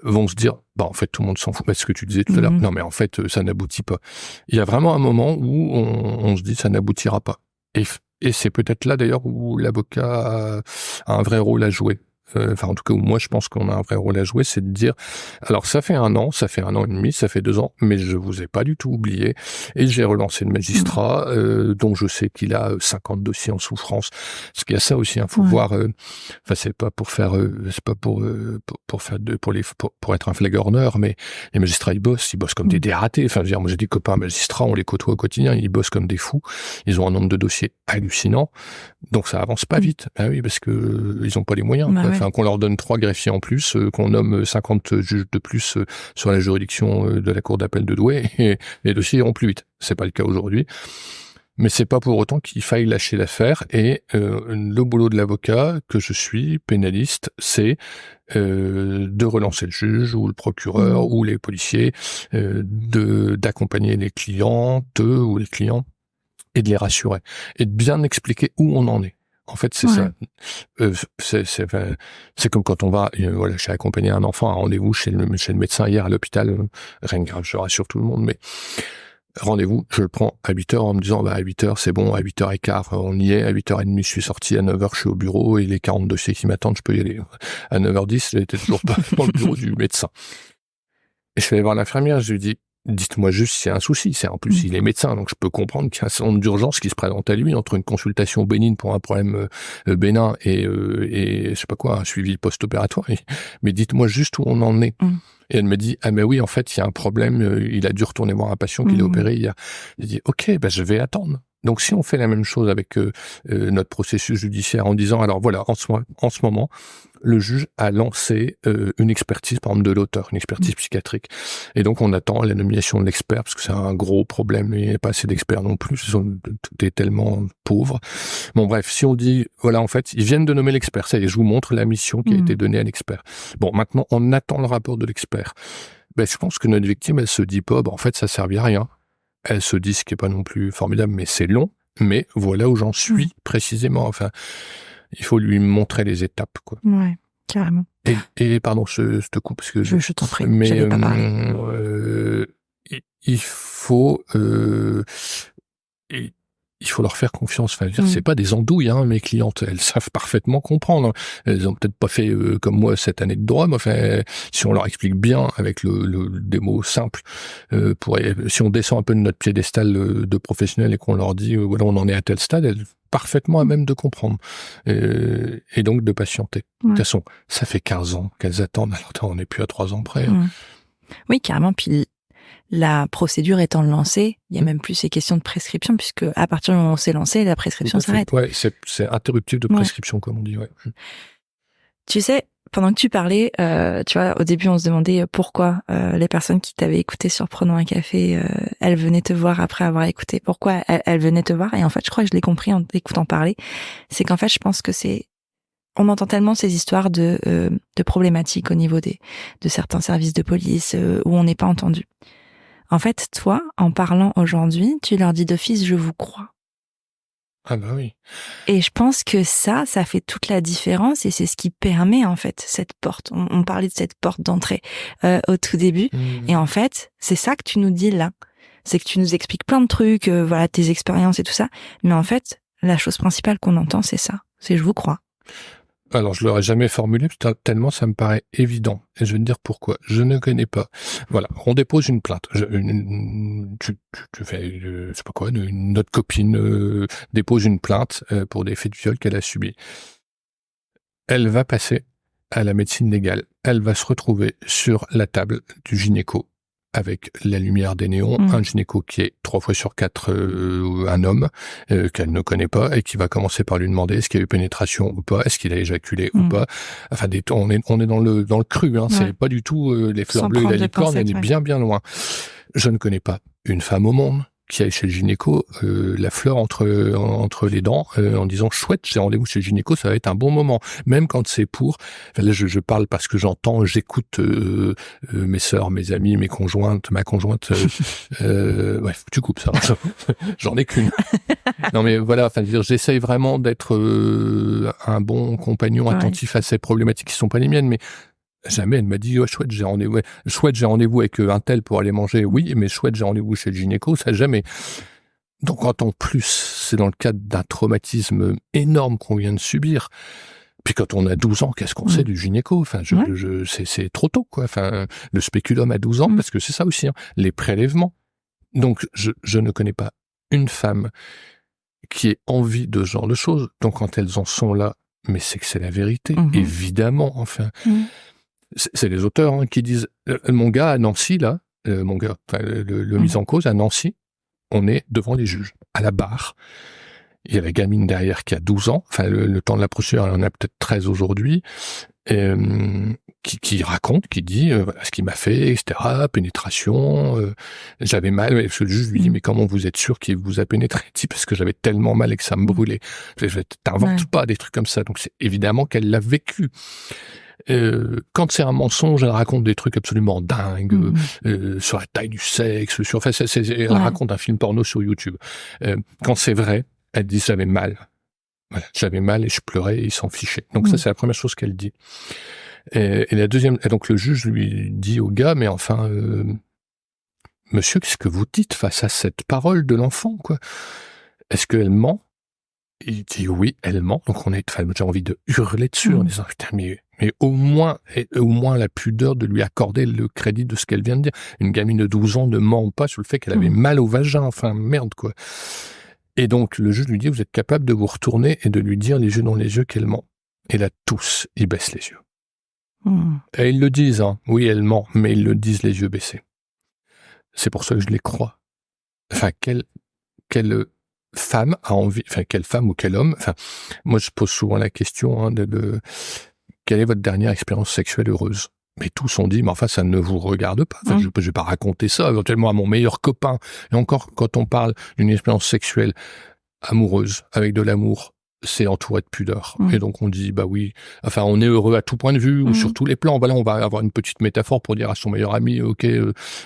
vont se dire, en fait, tout le monde s'en fout, parce que ce que tu disais tout à l'heure. Non, mais en fait, ça n'aboutit pas. Il y a vraiment un moment où on se dit, ça n'aboutira pas. Et c'est peut-être là, d'ailleurs, où l'avocat a un vrai rôle à jouer. En tout cas, où moi, je pense qu'on a un vrai rôle à jouer, c'est de dire, alors ça fait 1 an, ça fait 1 an et demi, ça fait 2 ans, mais je vous ai pas du tout oublié, et j'ai relancé le magistrat, dont je sais qu'il a 50 dossiers en souffrance, parce qu'il y a ça aussi, faut voir, c'est pas pour faire, c'est pas pour être un flagorneur, mais les magistrats, ils bossent comme des dératés, moi j'ai des copains magistrats, on les côtoie au quotidien, ils bossent comme des fous, ils ont un nombre de dossiers hallucinant, donc ça avance pas vite, oui, parce que ils ont pas les moyens, qu'on leur donne 3 greffiers en plus, qu'on nomme 50 juges de plus sur la juridiction de la cour d'appel de Douai, et les dossiers iront plus vite. C'est pas le cas aujourd'hui. Mais c'est pas pour autant qu'il faille lâcher l'affaire, et le boulot de l'avocat, que je suis, pénaliste, c'est de relancer le juge, ou le procureur, ou les policiers, d'accompagner les clientes, ou les clients, et de les rassurer, et de bien expliquer où on en est. En fait, c'est ça. C'est comme quand on va, j'ai accompagné un enfant à un rendez-vous chez le médecin hier à l'hôpital, rien de grave, je rassure tout le monde, mais rendez-vous, je le prends à 8h en me disant, à 8h, c'est bon, à 8h15, on y est, à 8h30, je suis sorti, à 9h, je suis au bureau, et les 40 dossiers qui m'attendent, je peux y aller. À 9h10, j'étais toujours pas dans le bureau du médecin. Et je vais aller voir l'infirmière, je lui dis, dites-moi juste s'il y a un souci. En plus, il est médecin, donc je peux comprendre qu'il y a un certain nombre d'urgences qui se présentent à lui entre une consultation bénigne pour un problème bénin et je sais pas quoi, un suivi post-opératoire. Mais dites-moi juste où on en est. Et elle me dit, mais oui, en fait, il y a un problème, il a dû retourner voir un patient qu'il a opéré hier. J'ai dit, ok, je vais attendre. Donc, si on fait la même chose avec notre processus judiciaire en disant, alors voilà, en ce moment, le juge a lancé une expertise, par exemple, de l'auteur, une expertise psychiatrique. Et donc, on attend la nomination de l'expert, parce que c'est un gros problème, il n'y a pas assez d'experts non plus, tout est tellement pauvre. Bon, bref, si on dit, voilà, en fait, ils viennent de nommer l'expert, ça y est, je vous montre la mission qui a été donnée à l'expert. Bon, maintenant, on attend le rapport de l'expert. Ben, je pense que notre victime, elle se dit pas, en fait, ça servit à rien. Elle se dit, ce qui est pas non plus formidable, mais c'est long. Mais voilà où j'en suis précisément. Enfin, il faut lui montrer les étapes, quoi. Ouais, carrément. Et pardon, je te coupe parce que je t'en prie, j'allais pas parler. Il faut il faut leur faire confiance. Enfin, je veux dire, c'est pas des andouilles, hein, mes clientes. Elles savent parfaitement comprendre. Elles ont peut-être pas fait comme moi cette année de droit, mais enfin, si on leur explique bien avec des mots simples, si on descend un peu de notre piédestal de professionnels et qu'on leur dit, voilà, on en est à tel stade, elles parfaitement à même de comprendre et donc de patienter. De toute façon, ça fait 15 ans qu'elles attendent. Alors, on n'est plus à 3 ans près. Hein. Oui, carrément. Puis la procédure étant lancée, il y a même plus ces questions de prescription, puisque à partir du moment où c'est lancé, la prescription s'arrête. Ouais, c'est interruptif de prescription, comme on dit. Ouais. Tu sais, pendant que tu parlais, tu vois, au début, on se demandait pourquoi les personnes qui t'avaient écouté sur Prenons un café, elles venaient te voir après avoir écouté. Pourquoi elles venaient te voir? Et en fait, je crois que je l'ai compris en t'écoutant parler. C'est qu'en fait, je pense que on entend tellement ces histoires de problématiques au niveau de certains services de police où on n'est pas entendu. En fait, toi, en parlant aujourd'hui, tu leur dis d'office, je vous crois. Ah bah oui. Et je pense que ça fait toute la différence et c'est ce qui permet en fait cette porte. On parlait de cette porte d'entrée au tout début. Et en fait, c'est ça que tu nous dis là. C'est que tu nous expliques plein de trucs, voilà, tes expériences et tout ça. Mais en fait, la chose principale qu'on entend, c'est ça. C'est je vous crois. Alors, je l'aurais jamais formulé, tellement ça me paraît évident. Et je vais te dire pourquoi. Je ne connais pas. Voilà, on dépose une plainte. Tu fais, je sais pas quoi, notre copine dépose une plainte pour des faits de viol qu'elle a subis. Elle va passer à la médecine légale. Elle va se retrouver sur la table du gynéco avec la lumière des néons, un gynéco qui est 3 fois sur 4 un homme qu'elle ne connaît pas et qui va commencer par lui demander est-ce qu'il y a eu pénétration ou pas, est-ce qu'il a éjaculé ou pas. Enfin, on est dans le cru, hein. C'est pas du tout les fleurs bleues et la licorne, elle est bien loin. Je ne connais pas une femme au monde qui aille chez le gynéco, la fleur entre les dents, en disant chouette, j'ai rendez-vous chez le gynéco, ça va être un bon moment, même quand c'est pour. Enfin, là, je parle parce que j'écoute mes sœurs, mes amis, mes conjointes, ma conjointe. Bref, tu coupes ça. J'en ai qu'une. Non mais voilà, enfin, j'essaye vraiment d'être un bon compagnon attentif à ces problématiques qui sont pas les miennes, mais jamais elle m'a dit chouette j'ai rendez-vous avec un tel pour aller manger, oui, mais chouette j'ai rendez-vous chez le gynéco, ça jamais. Donc quand en plus c'est dans le cadre d'un traumatisme énorme qu'on vient de subir, puis quand on a 12 ans, qu'est-ce qu'on sait du gynéco? Enfin, c'est trop tôt, quoi. Enfin, le spéculum à 12 ans, parce que c'est ça aussi, hein, les prélèvements. Donc je ne connais pas une femme qui ait envie de ce genre de choses. Donc quand elles en sont là, mais c'est que c'est la vérité, évidemment, enfin. C'est les auteurs qui disent mon gars à Nancy là, le mis en cause à Nancy, on est devant les juges à la barre. Il y a la gamine derrière qui a 12 ans, enfin le temps de la procédure, elle en a peut-être 13 aujourd'hui, qui raconte, qui dit voilà ce qu'il m'a fait, etc. Pénétration, j'avais mal. Parce que le juge lui dit mais comment vous êtes sûr qu'il vous a pénétré? Il dit parce que j'avais tellement mal et que ça me brûlait. T'inventes pas des trucs comme ça, donc c'est évidemment qu'elle l'a vécu. Quand c'est un mensonge, elle raconte des trucs absolument dingues sur la taille du sexe, elle raconte un film porno sur YouTube. Quand c'est vrai, elle dit j'avais mal. Voilà, j'avais mal et je pleurais et il s'en fichait. Donc ça, c'est la première chose qu'elle dit. Et la deuxième, et donc le juge lui dit au gars, mais enfin, monsieur, qu'est-ce que vous dites face à cette parole de l'enfant, quoi? Est-ce qu'elle ment? Il dit oui, elle ment. Donc j'ai envie de hurler dessus en disant putain, mais au moins la pudeur de lui accorder le crédit de ce qu'elle vient de dire. Une gamine de 12 ans ne ment pas sur le fait qu'elle avait mal au vagin. Enfin, merde, quoi. Et donc, le juge lui dit, vous êtes capable de vous retourner et de lui dire les yeux dans les yeux qu'elle ment. Et là, tous, ils baissent les yeux. Et ils le disent, hein. Oui, elle ment, mais ils le disent les yeux baissés. C'est pour ça que je les crois. Enfin, quelle femme a envie, enfin quelle femme ou quel homme, enfin moi je pose souvent la question de quelle est votre dernière expérience sexuelle heureuse? Mais tous ont dit, mais enfin ça ne vous regarde pas, enfin, je vais pas raconter ça éventuellement à mon meilleur copain. Et encore, quand on parle d'une expérience sexuelle amoureuse, avec de l'amour, c'est entouré de pudeur. Et donc on dit, bah oui, enfin on est heureux à tout point de vue, ou sur tous les plans. Voilà, on va avoir une petite métaphore pour dire à son meilleur ami, ok,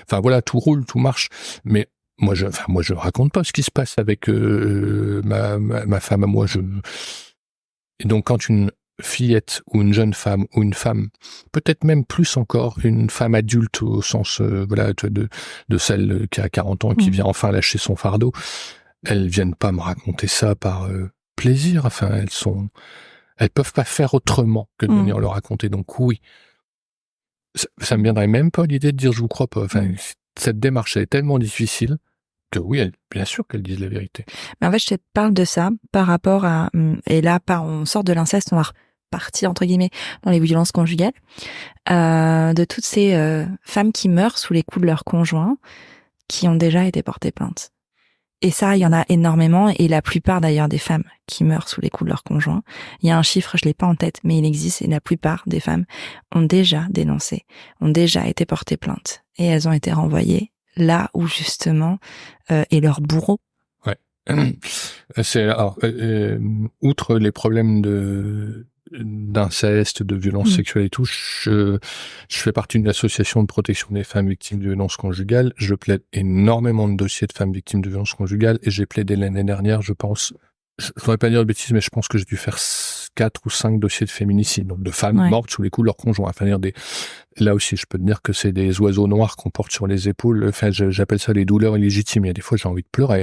enfin voilà, tout roule, tout marche. Mais moi je raconte pas ce qui se passe avec ma femme à moi. Et donc quand une fillette ou une jeune femme ou une femme, peut-être même plus encore une femme adulte au sens voilà de celle qui a 40 ans et qui vient enfin lâcher son fardeau, elles viennent pas me raconter ça par plaisir. Enfin, elles peuvent pas faire autrement que de venir le raconter. Donc oui, ça me viendrait même pas l'idée de dire je vous crois pas. Enfin, cette démarche elle est tellement difficile que oui, bien sûr qu'elles disent la vérité. Mais en fait, je te parle de ça par rapport à, et là, on sort de l'inceste, on va repartir entre guillemets dans les violences conjugales, de toutes ces femmes qui meurent sous les coups de leurs conjoints, qui ont déjà été portées plainte. Et ça, il y en a énormément, et la plupart d'ailleurs des femmes qui meurent sous les coups de leur conjoint, il y a un chiffre, je l'ai pas en tête, mais il existe, et la plupart des femmes ont déjà dénoncé, ont déjà été portées plainte, et elles ont été renvoyées là où justement est leur bourreau. Ouais. C'est outre les problèmes d'inceste, de violence sexuelle et tout, je fais partie d'une association de protection des femmes victimes de violences conjugales. Je plaide énormément de dossiers de femmes victimes de violences conjugales, et j'ai plaidé l'année dernière, je pense, je ne voudrais pas dire de bêtises, mais je pense que j'ai dû faire 4 ou 5 dossiers de féminicide, donc de femmes mortes sous les coups de leur conjoint. Enfin, là aussi, je peux te dire que c'est des oiseaux noirs qu'on porte sur les épaules. Enfin, j'appelle ça les douleurs illégitimes. Il y a des fois, j'ai envie de pleurer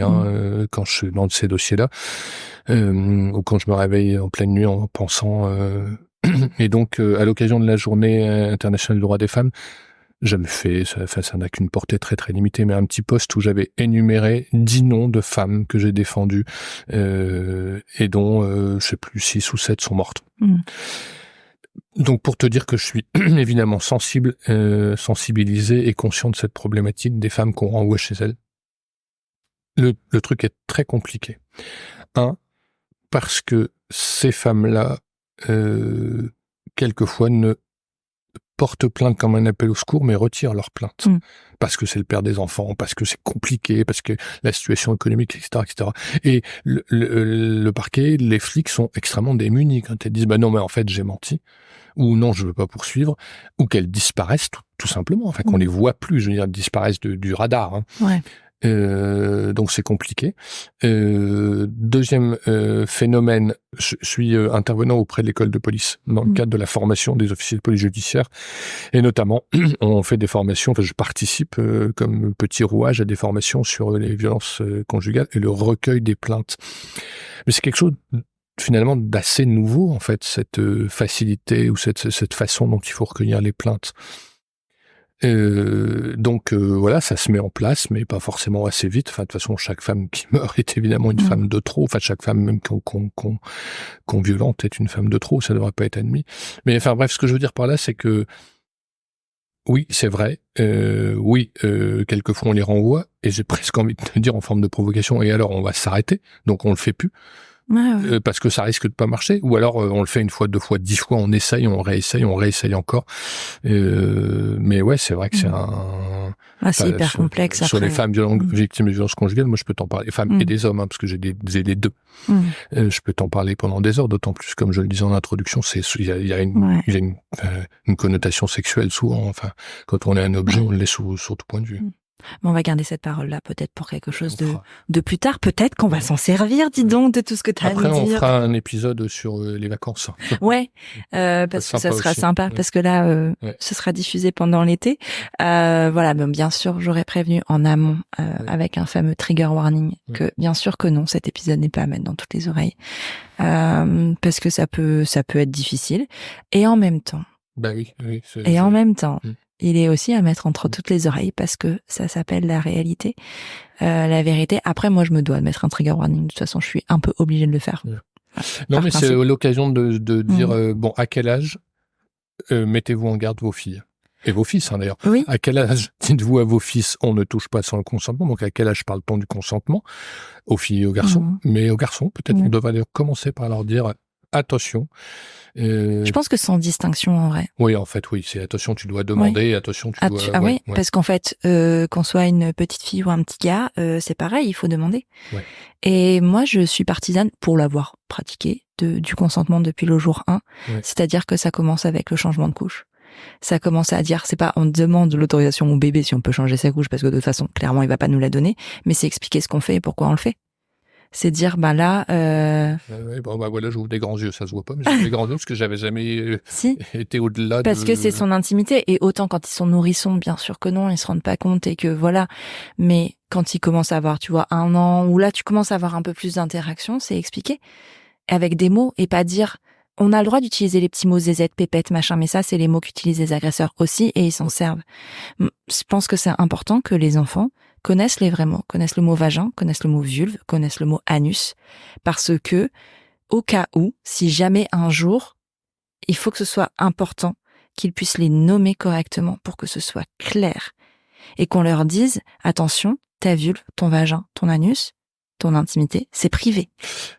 quand je suis dans ces dossiers-là, ou quand je me réveille en pleine nuit en pensant. Et donc, à l'occasion de la Journée internationale du droit des femmes, j'avais fait, ça n'a qu'une portée très très limitée, mais un petit post où j'avais énuméré 10 noms de femmes que j'ai défendues, et dont, je sais plus, 6 ou 7 sont mortes. Donc pour te dire que je suis évidemment sensibilisé et conscient de cette problématique des femmes qu'on renvoie chez elles. Le truc est très compliqué. Parce que ces femmes-là, quelquefois ne portent plainte comme un appel au secours, mais retirent leur plainte. Parce que c'est le père des enfants, parce que c'est compliqué, parce que la situation économique, etc., etc. Et le parquet, les flics sont extrêmement démunis quand elles disent, bah non, mais en fait, j'ai menti, ou non, je veux pas poursuivre, ou qu'elles disparaissent tout simplement, enfin, qu'on les voit plus, je veux dire, disparaissent du radar. Donc c'est compliqué. Deuxième phénomène, je suis intervenant auprès de l'école de police dans le cadre de la formation des officiers de police judiciaire, et notamment on fait des formations, enfin je participe comme petit rouage à des formations sur les violences conjugales et le recueil des plaintes. Mais c'est quelque chose finalement d'assez nouveau en fait, cette facilité ou cette façon dont il faut recueillir les plaintes. Donc voilà, ça se met en place, mais pas forcément assez vite. Enfin, de toute façon, chaque femme qui meurt est évidemment une femme de trop. Enfin, chaque femme même qu'on violente est une femme de trop. Ça devrait pas être admis. Mais enfin bref, ce que je veux dire par là, c'est que oui, c'est vrai. Quelquefois on les renvoie, et j'ai presque envie de te dire en forme de provocation. Et alors, on va s'arrêter, donc on le fait plus. Parce que ça risque de pas marcher, ou alors on le fait une fois, 2 fois, 10 fois, on essaye, on réessaye encore. Mais ouais, c'est vrai que c'est c'est hyper complexe. Sur les femmes victimes de violences conjugales, moi je peux t'en parler, femmes et des hommes, parce que j'ai les deux. Je peux t'en parler pendant des heures, d'autant plus, comme je le disais en introduction, il y a une connotation sexuelle souvent. Enfin, quand on est un objet, on l'est sur tout point de vue. Mais on va garder cette parole-là peut-être pour quelque chose de plus tard. Peut-être qu'on va s'en servir, dis donc, de tout ce que tu as à nous dire. Après, on fera un épisode sur les vacances. Ouais, parce que ça sera aussi sympa, parce que là, ce sera diffusé pendant l'été. Voilà, mais bien sûr, j'aurais prévenu en amont avec un fameux trigger warning que bien sûr que non, cet épisode n'est pas à mettre dans toutes les oreilles, parce que ça peut être difficile. Et en même temps, en même temps, il est aussi à mettre entre toutes les oreilles, parce que ça s'appelle la réalité, la vérité. Après, moi, je me dois de mettre un trigger warning. De toute façon, je suis un peu obligée de le faire. Non, mais c'est l'occasion de dire, bon, à quel âge mettez-vous en garde vos filles? Et vos fils, d'ailleurs. Oui. À quel âge dites-vous à vos fils, on ne touche pas sans le consentement? Donc, à quel âge parle-t-on du consentement? Aux filles et aux garçons. Mais aux garçons, peut-être on devrait commencer par leur dire, attention. Je pense que sans distinction, en vrai. Oui, en fait, oui. C'est attention, tu dois demander, attention, tu dois... oui, parce qu'en fait, qu'on soit une petite fille ou un petit gars, c'est pareil, il faut demander. Ouais. Et moi, je suis partisane, pour l'avoir pratiqué, du consentement depuis le jour 1. Ouais. C'est-à-dire que ça commence avec le changement de couche. Ça commence à dire, c'est pas on demande l'autorisation au bébé si on peut changer sa couche, parce que de toute façon, clairement, il va pas nous la donner, mais c'est expliquer ce qu'on fait et pourquoi on le fait. C'est dire, là... voilà, j'ouvre des grands yeux, ça se voit pas, mais j'ouvre des grands yeux parce que j'avais jamais été au-delà Parce que c'est son intimité, et autant quand ils sont nourrissons, bien sûr que non, ils se rendent pas compte, et que voilà. Mais quand ils commencent à avoir, tu vois, 1 an, ou là, tu commences à avoir un peu plus d'interaction, c'est expliquer. Avec des mots, et pas dire... On a le droit d'utiliser les petits mots zézette, pépette, machin, mais ça, c'est les mots qu'utilisent les agresseurs aussi, et ils s'en servent. Je pense que c'est important que les enfants connaissent les vrais mots, connaissent le mot vagin, connaissent le mot vulve, connaissent le mot anus, parce que, au cas où, si jamais un jour, il faut que ce soit important qu'ils puissent les nommer correctement pour que ce soit clair, et qu'on leur dise, attention, ta vulve, ton vagin, ton anus, ton intimité, c'est privé.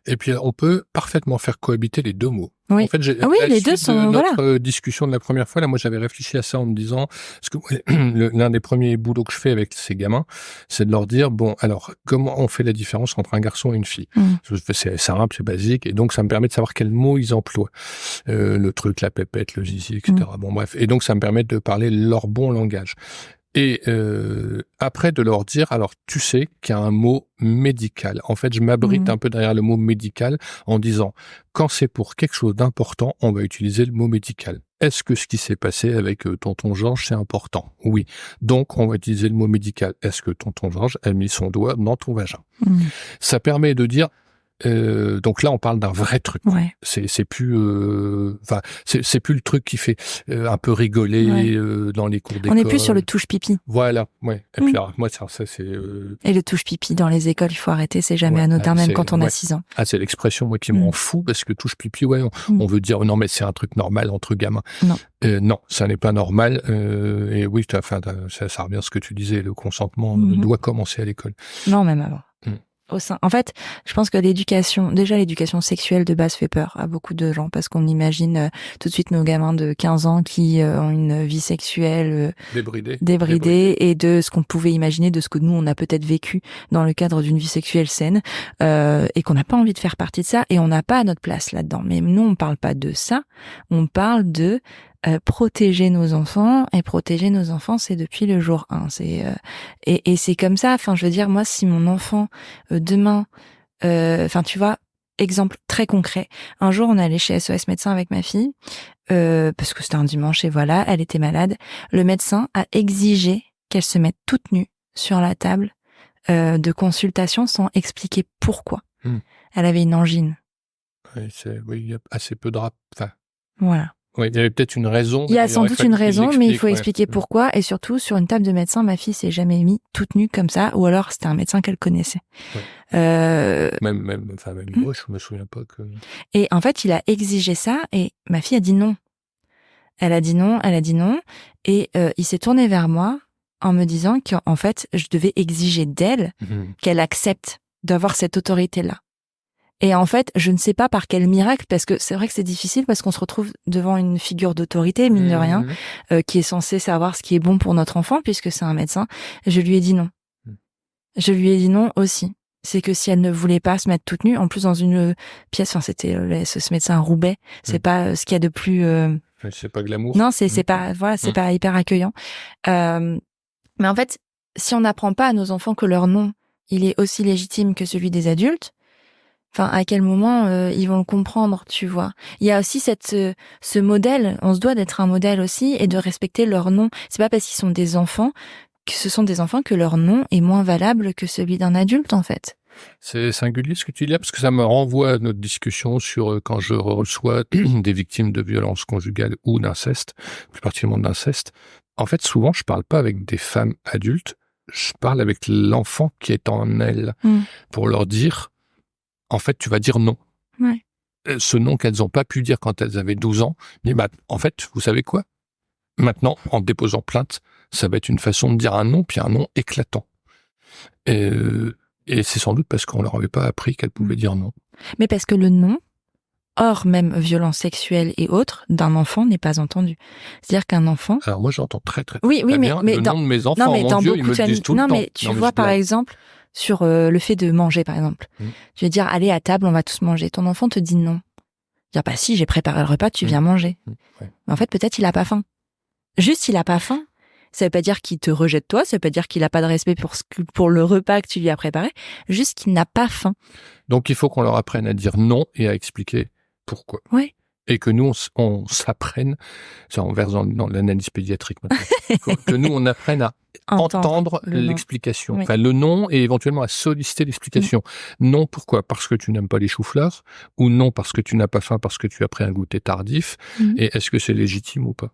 Et puis, on peut parfaitement faire cohabiter les deux mots. Oui. En fait, les deux sont, notre discussion de la première fois, là, moi, j'avais réfléchi à ça en me disant, parce que l'un des premiers boulots que je fais avec ces gamins, c'est de leur dire, bon, alors, comment on fait la différence entre un garçon et une fille? C'est simple, c'est basique, et donc, ça me permet de savoir quels mots ils emploient. Le truc, la pépette, le zizi, etc. Bon, bref. Et donc, ça me permet de parler leur bon langage. Et après de leur dire, alors tu sais qu'il y a un mot médical. En fait, je m'abrite un peu derrière le mot médical en disant, quand c'est pour quelque chose d'important, on va utiliser le mot médical. Est-ce que ce qui s'est passé avec tonton Georges, c'est important? Oui. Donc, on va utiliser le mot médical. Est-ce que tonton Georges a mis son doigt dans ton vagin? Ça permet de dire, donc là, on parle d'un vrai truc. Ouais. C'est plus, c'est plus le truc qui fait un peu rigoler dans les cours d'école. On n'est plus sur le touche pipi. Voilà, ouais. Et puis alors, moi, ça c'est. Et le touche pipi dans les écoles, il faut arrêter. C'est jamais anodin, même quand on a 6 ans. Ah, c'est l'expression moi qui m'en fout parce que touche pipi, on veut dire non mais c'est un truc normal entre gamins. Non. Non, ça n'est pas normal. Et oui, ça revient à ce que tu disais. Le consentement doit commencer à l'école. Non, même avant. En fait, je pense que l'éducation sexuelle de base fait peur à beaucoup de gens parce qu'on imagine tout de suite nos gamins de 15 ans qui ont une vie sexuelle débridée et de ce qu'on pouvait imaginer de ce que nous on a peut-être vécu dans le cadre d'une vie sexuelle saine et qu'on n'a pas envie de faire partie de ça et on n'a pas notre place là-dedans. Mais nous on parle pas de ça, on parle de protéger nos enfants, et protéger nos enfants, c'est depuis le jour 1. Et c'est comme ça. Enfin, je veux dire, moi, si mon enfant demain, tu vois, exemple très concret. Un jour, on est allé chez SOS Médecins avec ma fille parce que c'était un dimanche et voilà, elle était malade. Le médecin a exigé qu'elle se mette toute nue sur la table de consultation sans expliquer pourquoi. Elle avait une angine. Oui, il y a assez peu de rap. Voilà. Oui, il y avait peut-être une raison. Il y a sans doute une raison, mais il faut expliquer pourquoi. Et surtout, sur une table de médecin, ma fille s'est jamais mise toute nue comme ça, ou alors c'était un médecin qu'elle connaissait. Ouais. Même moi, je me souviens pas que... Et en fait, il a exigé ça, et ma fille a dit non. Elle a dit non, et il s'est tourné vers moi en me disant qu'en fait, je devais exiger d'elle qu'elle accepte d'avoir cette autorité-là. Et en fait, je ne sais pas par quel miracle, parce que c'est vrai que c'est difficile, parce qu'on se retrouve devant une figure d'autorité, mine de rien, qui est censée savoir ce qui est bon pour notre enfant, puisque c'est un médecin. Je lui ai dit non. Je lui ai dit non aussi. C'est que si elle ne voulait pas se mettre toute nue, en plus dans une pièce, c'était ce médecin Roubaix, c'est pas ce qu'il y a de plus... C'est pas glamour. Non, c'est pas, voilà, c'est pas hyper accueillant. Mais en fait, si on n'apprend pas à nos enfants que leur nom, il est aussi légitime que celui des adultes, enfin, à quel moment ils vont le comprendre, tu vois. Il y a aussi ce modèle, on se doit d'être un modèle aussi et de respecter leur nom. C'est pas parce qu'ils sont des enfants que ce sont des enfants que leur nom est moins valable que celui d'un adulte, en fait. C'est singulier ce que tu dis là, parce que ça me renvoie à notre discussion sur quand je reçois des victimes de violences conjugales ou d'inceste, plus particulièrement d'inceste. En fait, souvent, je parle pas avec des femmes adultes, je parle avec l'enfant qui est en elles, pour leur dire, en fait, tu vas dire non. Ouais. Ce non qu'elles n'ont pas pu dire quand elles avaient 12 ans, mais en fait, vous savez quoi ? Maintenant, en déposant plainte, ça va être une façon de dire un non, puis un non éclatant. Et c'est sans doute parce qu'on leur avait pas appris qu'elle pouvait dire non. Mais parce que le non, hors même violence sexuelle et autres, d'un enfant n'est pas entendu. C'est-à-dire qu'un enfant... Alors moi, j'entends très oui, très mais, bien mais le dans... nom de mes enfants. Non, mais Mon dans Dieu, beaucoup ils me de le familles... disent tout le temps. Non, mais tu vois, par exemple, sur le fait de manger, par exemple. Tu veux dire, allez à table, on va tous manger. Ton enfant te dit non. Dire, bah si, j'ai préparé le repas, tu viens manger. Ouais. Mais en fait, peut-être il a pas faim. Juste, il a pas faim. Ça veut pas dire qu'il te rejette toi, ça veut pas dire qu'il a pas de respect pour le repas que tu lui as préparé, juste qu'il n'a pas faim. Donc il faut qu'on leur apprenne à dire non et à expliquer pourquoi. Ouais. Et que nous, on s'apprenne, ça on verse dans l'analyse pédiatrique maintenant, que nous on apprenne à entendre l'explication, enfin le non et éventuellement à solliciter l'explication. Non, pourquoi? Parce que tu n'aimes pas les choux-fleurs, ou non parce que tu n'as pas faim parce que tu as pris un goûter tardif, et est-ce que c'est légitime ou pas?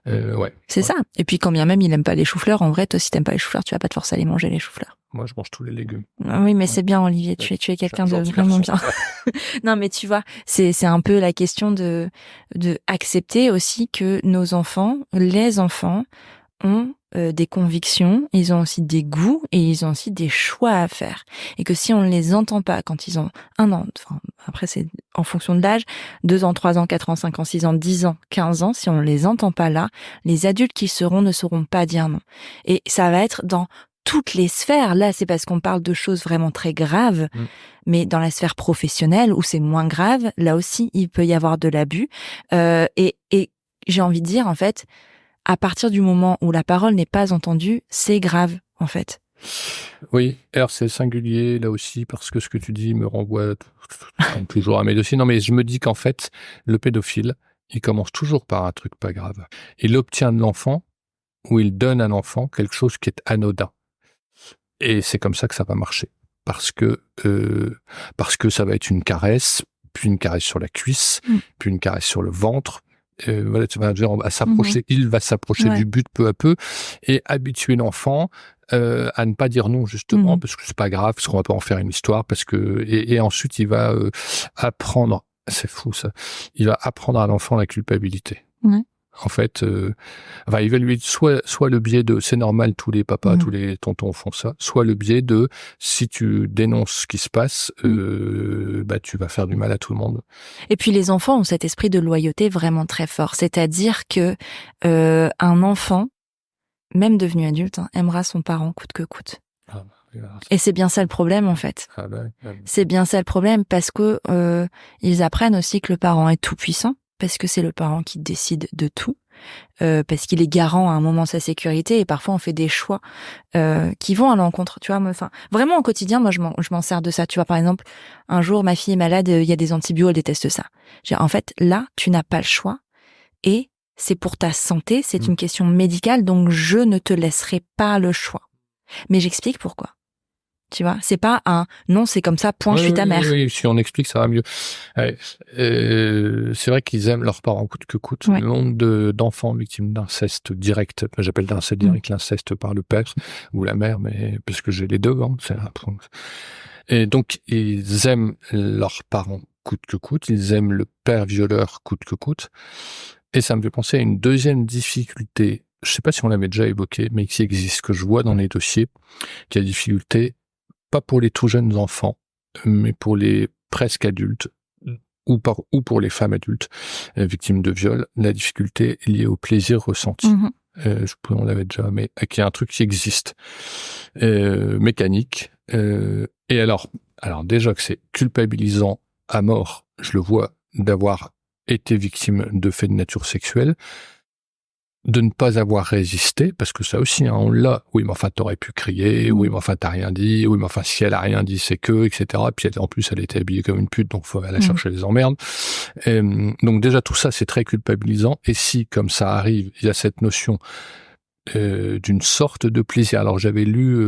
Ouais. C'est ça. Et puis quand bien même il aime pas les choux-fleurs, en vrai, toi si t'aimes pas les choux-fleurs, tu vas pas te forcer à aller manger les choux-fleurs. Moi, je mange tous les légumes. Oui, mais c'est bien, Olivier. Tu es quelqu'un de vraiment bien. Non, mais tu vois, c'est un peu la question de accepter aussi que nos enfants, les enfants, ont des convictions, ils ont aussi des goûts et ils ont aussi des choix à faire. Et que si on ne les entend pas quand ils ont 1 an, enfin, après c'est en fonction de l'âge, 2 ans, 3 ans, 4 ans, 5 ans, 6 ans, 10 ans, 15 ans, si on ne les entend pas là, les adultes qui seront ne sauront pas dire non. Et ça va être dans toutes les sphères. Là, c'est parce qu'on parle de choses vraiment très graves, mais dans la sphère professionnelle où c'est moins grave, là aussi, il peut y avoir de l'abus. Et j'ai envie de dire, en fait, à partir du moment où la parole n'est pas entendue, c'est grave, en fait. Oui, alors c'est singulier, là aussi, parce que ce que tu dis me renvoie toujours à mes dossiers. Non, mais je me dis qu'en fait, le pédophile, il commence toujours par un truc pas grave. Il obtient de l'enfant, ou il donne à l'enfant quelque chose qui est anodin. Et c'est comme ça que ça va marcher. Parce que ça va être une caresse, puis une caresse sur la cuisse, puis une caresse sur le ventre. Voilà, tu vas dire, on va s'approcher, il va s'approcher du but peu à peu et habituer l'enfant à ne pas dire non, justement, parce que c'est pas grave, parce qu'on va pas en faire une histoire, parce que et ensuite il va apprendre, c'est fou ça, il va apprendre à l'enfant la culpabilité. En fait, il va lui soit le biais de c'est normal, tous les papas, tous les tontons font ça, soit le biais de si tu dénonces ce qui se passe, bah tu vas faire du mal à tout le monde. Et puis les enfants ont cet esprit de loyauté vraiment très fort, c'est-à-dire que un enfant, même devenu adulte, aimera son parent coûte que coûte. Et c'est bien ça le problème en fait. C'est bien ça le problème parce que ils apprennent aussi que le parent est tout puissant. Parce que c'est le parent qui décide de tout, parce qu'il est garant à un moment de sa sécurité, et parfois on fait des choix qui vont à l'encontre, tu vois. Enfin, vraiment au quotidien, moi je m'en sers de ça. Tu vois, par exemple, un jour ma fille est malade, il y a des antibiotiques, elle déteste ça. En fait, là, tu n'as pas le choix, et c'est pour ta santé, c'est une question médicale, donc je ne te laisserai pas le choix. Mais j'explique pourquoi. Tu vois, c'est pas un non, c'est comme ça, point, je suis ta mère. Oui, si on explique, ça va mieux. C'est vrai qu'ils aiment leurs parents coûte que coûte. Le nombre d'enfants victimes d'inceste direct, j'appelle d'inceste direct l'inceste par le père ou la mère, mais parce que j'ai les deux, et donc ils aiment leurs parents coûte que coûte, ils aiment le père violeur coûte que coûte. Et ça me fait penser à une deuxième difficulté, je sais pas si on l'avait déjà évoqué, mais qui existe, que je vois dans les dossiers, qui a la difficulté pas pour les tout jeunes enfants, mais pour les presque adultes, ou pour les femmes adultes victimes de viol, la difficulté est liée au plaisir ressenti. On l'avait déjà, mais qui est un truc qui existe, mécanique. Et alors déjà que c'est culpabilisant à mort, je le vois, d'avoir été victime de faits de nature sexuelle, de ne pas avoir résisté, parce que ça aussi, on l'a. Oui, mais enfin, t'aurais pu crier. Oui, mais enfin, t'as rien dit. Oui, mais enfin, si elle a rien dit, c'est que, etc. Puis en plus, elle était habillée comme une pute, donc faut aller chercher les emmerdes. Donc déjà, tout ça, c'est très culpabilisant. Et si, comme ça arrive, il y a cette notion d'une sorte de plaisir. Alors, j'avais lu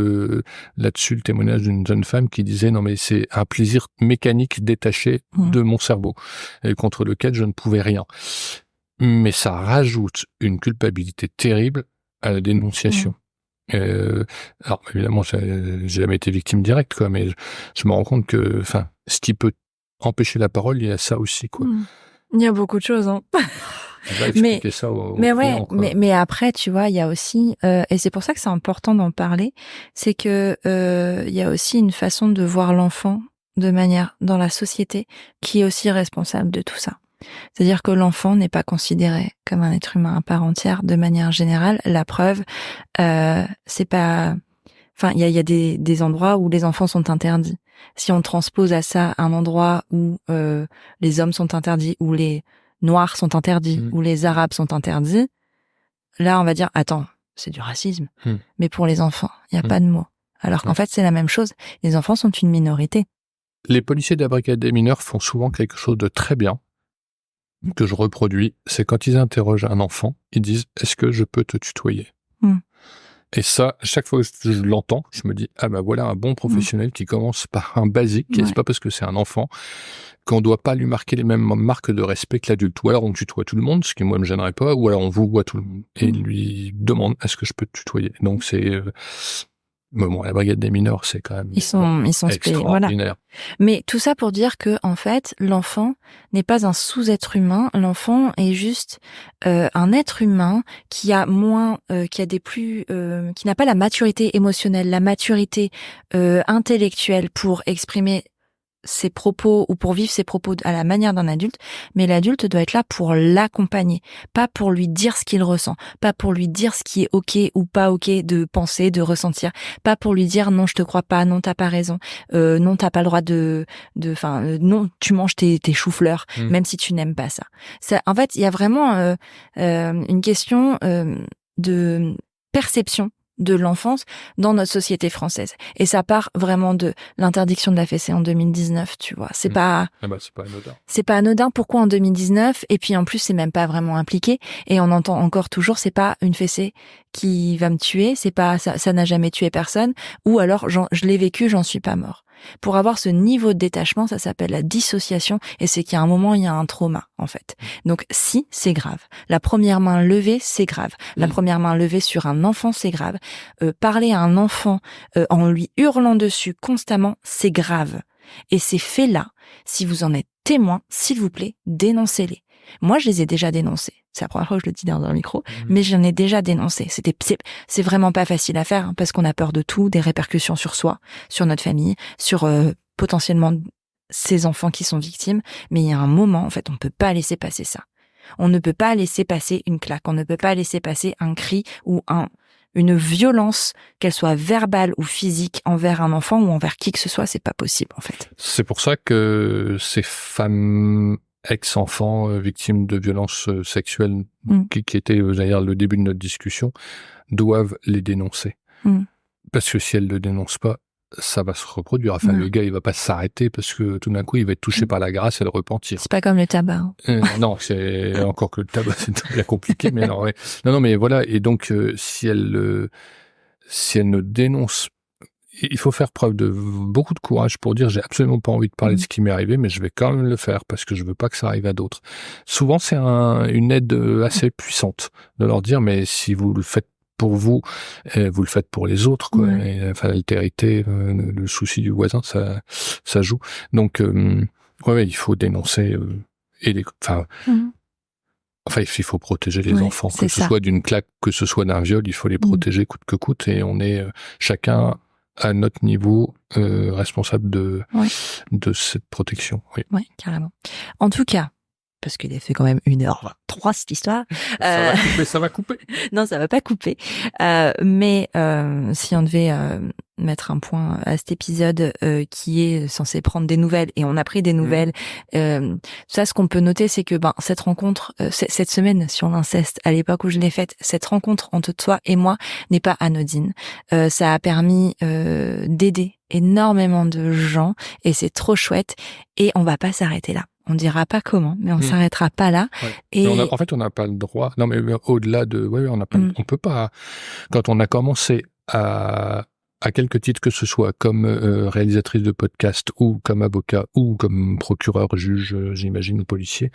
là-dessus le témoignage d'une jeune femme qui disait « Non, mais c'est un plaisir mécanique détaché de mon cerveau, contre lequel je ne pouvais rien. » Mais ça rajoute une culpabilité terrible à la dénonciation. Alors évidemment, j'ai jamais été victime directe, quoi, mais je me rends compte que, enfin, ce qui peut empêcher la parole, il y a ça aussi, quoi. Il y a beaucoup de choses, hein. Tu vas expliquer ça aux mais ouais, clients, quoi. mais après, tu vois, il y a aussi, et c'est pour ça que c'est important d'en parler, c'est que il y a aussi une façon de voir l'enfant de manière dans la société qui est aussi responsable de tout ça. C'est-à-dire que l'enfant n'est pas considéré comme un être humain à part entière de manière générale. La preuve, c'est pas... Enfin, il y a des endroits où les enfants sont interdits. Si on transpose à ça un endroit où les hommes sont interdits, où les Noirs sont interdits, où les Arabes sont interdits, là, on va dire, attends, c'est du racisme. Mais pour les enfants, il n'y a pas de mot. Alors qu'en fait, c'est la même chose. Les enfants sont une minorité. Les policiers de la brigade des mineurs font souvent quelque chose de très bien, que je reproduis, c'est quand ils interrogent un enfant, ils disent « Est-ce que je peux te tutoyer ?» Et ça, chaque fois que je l'entends, je me dis « Ah bah voilà un bon professionnel qui commence par un basique, et c'est pas parce que c'est un enfant qu'on doit pas lui marquer les mêmes marques de respect que l'adulte. Ou alors on tutoie tout le monde, ce qui moi me gênerait pas, ou alors on vous voit tout le monde, et il lui demande « Est-ce que je peux te tutoyer ?» Donc c'est... Mais bon, la brigade des mineurs, c'est quand même ils sont extraordinaire. Voilà. Mais tout ça pour dire que en fait, l'enfant n'est pas un sous-être humain. L'enfant est juste un être humain qui a moins, qui a qui n'a pas la maturité émotionnelle, la maturité intellectuelle pour exprimer ses propos ou pour vivre ses propos à la manière d'un adulte, mais l'adulte doit être là pour l'accompagner, pas pour lui dire ce qu'il ressent, pas pour lui dire ce qui est ok ou pas ok de penser, de ressentir, pas pour lui dire non je te crois pas, non t'as pas raison, non t'as pas le droit non tu manges tes choux-fleurs, même si tu n'aimes pas ça. En fait il y a vraiment une question de perception de l'enfance dans notre société française. Et ça part vraiment de l'interdiction de la fessée en 2019, tu vois. C'est pas... c'est pas anodin. C'est pas anodin. Pourquoi en 2019? Et puis en plus, c'est même pas vraiment impliqué. Et on entend encore toujours, c'est pas une fessée qui va me tuer, c'est pas, ça n'a jamais tué personne. Ou alors, je l'ai vécu, j'en suis pas mort. Pour avoir ce niveau de détachement, ça s'appelle la dissociation, et c'est qu'à un moment, il y a un trauma, en fait. Donc, si, c'est grave. La première main levée, c'est grave. La première main levée sur un enfant, c'est grave. Parler à un enfant en lui hurlant dessus constamment, c'est grave. Et ces faits-là, si vous en êtes témoin, s'il vous plaît, dénoncez-les. Moi, je les ai déjà dénoncés. C'est la première fois que je le dis dans un micro, mais j'en ai déjà dénoncé. C'est vraiment pas facile à faire, hein, parce qu'on a peur de tout, des répercussions sur soi, sur notre famille, sur potentiellement ces enfants qui sont victimes. Mais il y a un moment, en fait, on peut pas laisser passer ça. On ne peut pas laisser passer une claque, on ne peut pas laisser passer un cri ou une violence, qu'elle soit verbale ou physique, envers un enfant ou envers qui que ce soit, c'est pas possible, en fait. C'est pour ça que ces femmes ex-enfants victimes de violences sexuelles qui étaient d'ailleurs le début de notre discussion, doivent les dénoncer. Parce que si elles le dénoncent pas, ça va se reproduire. Enfin, le gars, il va pas s'arrêter parce que tout d'un coup, il va être touché par la grâce et le repentir. C'est pas comme le tabac. Non, c'est encore que le tabac, c'est bien compliqué, mais alors, ouais. Non, mais voilà. Et donc, si elle ne dénonce, il faut faire preuve de beaucoup de courage pour dire j'ai absolument pas envie de parler de ce qui m'est arrivé, mais je vais quand même le faire parce que je veux pas que ça arrive à d'autres. Souvent, c'est une aide assez puissante de leur dire mais si vous le faites pour vous, vous le faites pour les autres, quoi. Et, enfin, l'altérité, le souci du voisin, ça joue. Donc, ouais, il faut dénoncer Enfin, il faut protéger les enfants, que ce soit d'une claque, que ce soit d'un viol, il faut les protéger coûte que coûte, et on est chacun à notre niveau responsable de cette protection. Oui, carrément. En tout cas, parce qu'il a fait quand même 1h03 cette histoire. Ça va couper. Non, ça va pas couper. Mais si on devait mettre un point à cet épisode qui est censé prendre des nouvelles, et on a pris des nouvelles, ça, ce qu'on peut noter, c'est que cette rencontre, cette semaine sur l'inceste, à l'époque où je l'ai faite, cette rencontre entre toi et moi n'est pas anodine. Ça a permis d'aider énormément de gens, et c'est trop chouette, et on va pas s'arrêter là. On dira pas comment, mais on s'arrêtera pas là. Et en fait, on n'a pas le droit. Non, mais au-delà de, on peut pas. Quand on a commencé à quelques titres que ce soit, comme réalisatrice de podcast ou comme avocat ou comme procureur, juge, j'imagine, ou policier,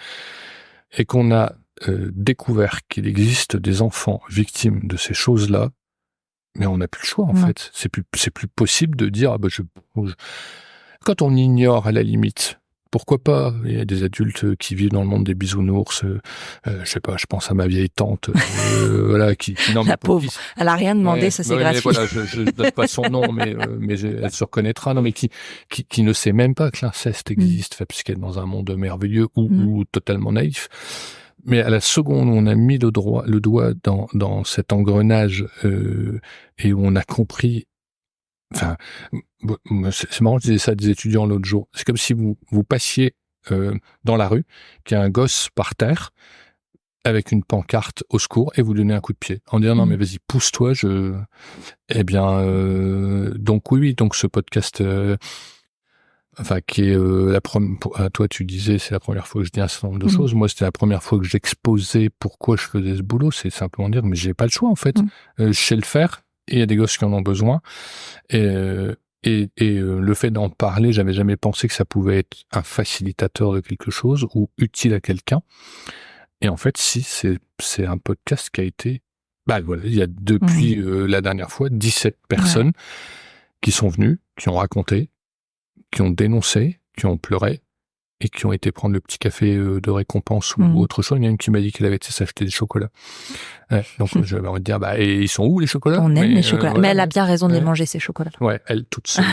et qu'on a découvert qu'il existe des enfants victimes de ces choses-là, mais on n'a plus le choix en fait. C'est plus possible de dire quand on ignore à la limite pourquoi pas? Il y a des adultes qui vivent dans le monde des bisounours. Je sais pas, je pense à ma vieille tante, voilà, qui non, La pauvre, elle a rien demandé, ouais, ça c'est ouais, gratuit. mais voilà, je donne pas son nom, mais elle se reconnaîtra. Non, mais qui ne sait même pas que l'inceste existe, parce qu'elle est dans un monde merveilleux ou totalement naïf. Mais à la seconde où on a mis le doigt dans cet engrenage et où on a compris, enfin, c'est marrant, je disais ça à des étudiants l'autre jour. C'est comme si vous passiez dans la rue, qu'il y a un gosse par terre avec une pancarte au secours et vous donnez un coup de pied en disant non mais vas-y pousse-toi. Eh bien donc oui, donc ce podcast. Enfin, qui est la première. Toi, tu disais, c'est la première fois que je dis un certain nombre de choses. Moi, c'était la première fois que j'exposais pourquoi je faisais ce boulot. C'est simplement dire, mais j'ai pas le choix en fait. Je sais le faire. Et il y a des gosses qui en ont besoin. Et le fait d'en parler, j'avais jamais pensé que ça pouvait être un facilitateur de quelque chose ou utile à quelqu'un. Et en fait, si c'est un podcast qui a été. Bah voilà, il y a depuis la dernière fois 17 personnes qui sont venues, qui ont raconté, qui ont dénoncé, qui ont pleuré et qui ont été prendre le petit café de récompense ou autre chose. Il y en a une qui m'a dit qu'elle avait été s'acheter des chocolats. Ouais, donc j'avais envie de dire, bah, et ils sont où les chocolats? On aime les chocolats. Voilà, mais elle a bien raison de les manger, ces chocolats. Ouais, elle toute seule.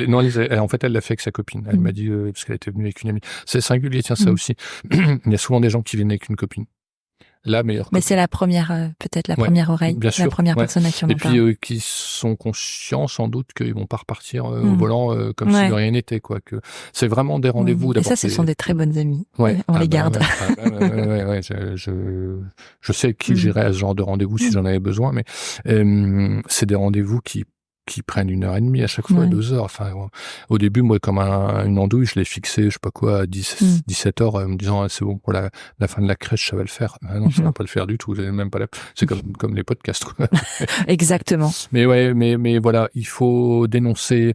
Non, en fait, elle l'a fait avec sa copine. Elle m'a dit, parce qu'elle était venue avec une amie. C'est singulier, tiens, ça aussi. Il y a souvent des gens qui viennent avec une copine. La meilleure copine. Mais c'est la première, peut-être la première oreille, bien sûr, la première personne à qui on en parle. Et puis qui sont conscients sans doute qu'ils vont pas repartir au volant comme si de rien n'était, quoi. Que c'est vraiment des rendez-vous. Et ça, ce sont des très bonnes amies. Ouais. On les garde. Je sais qui j'irai à ce genre de rendez-vous si j'en avais besoin, mais c'est des rendez-vous qui prennent 1h30 à chaque fois, 2 heures. Enfin, au début, moi, comme une andouille, je l'ai fixé, je sais pas quoi, à 17 heures, me disant, c'est bon, pour la fin de la crèche, ça va le faire. Ah non, ça va pas le faire du tout. Même pas c'est comme les podcasts, quoi. Exactement. Mais ouais, mais voilà, il faut dénoncer,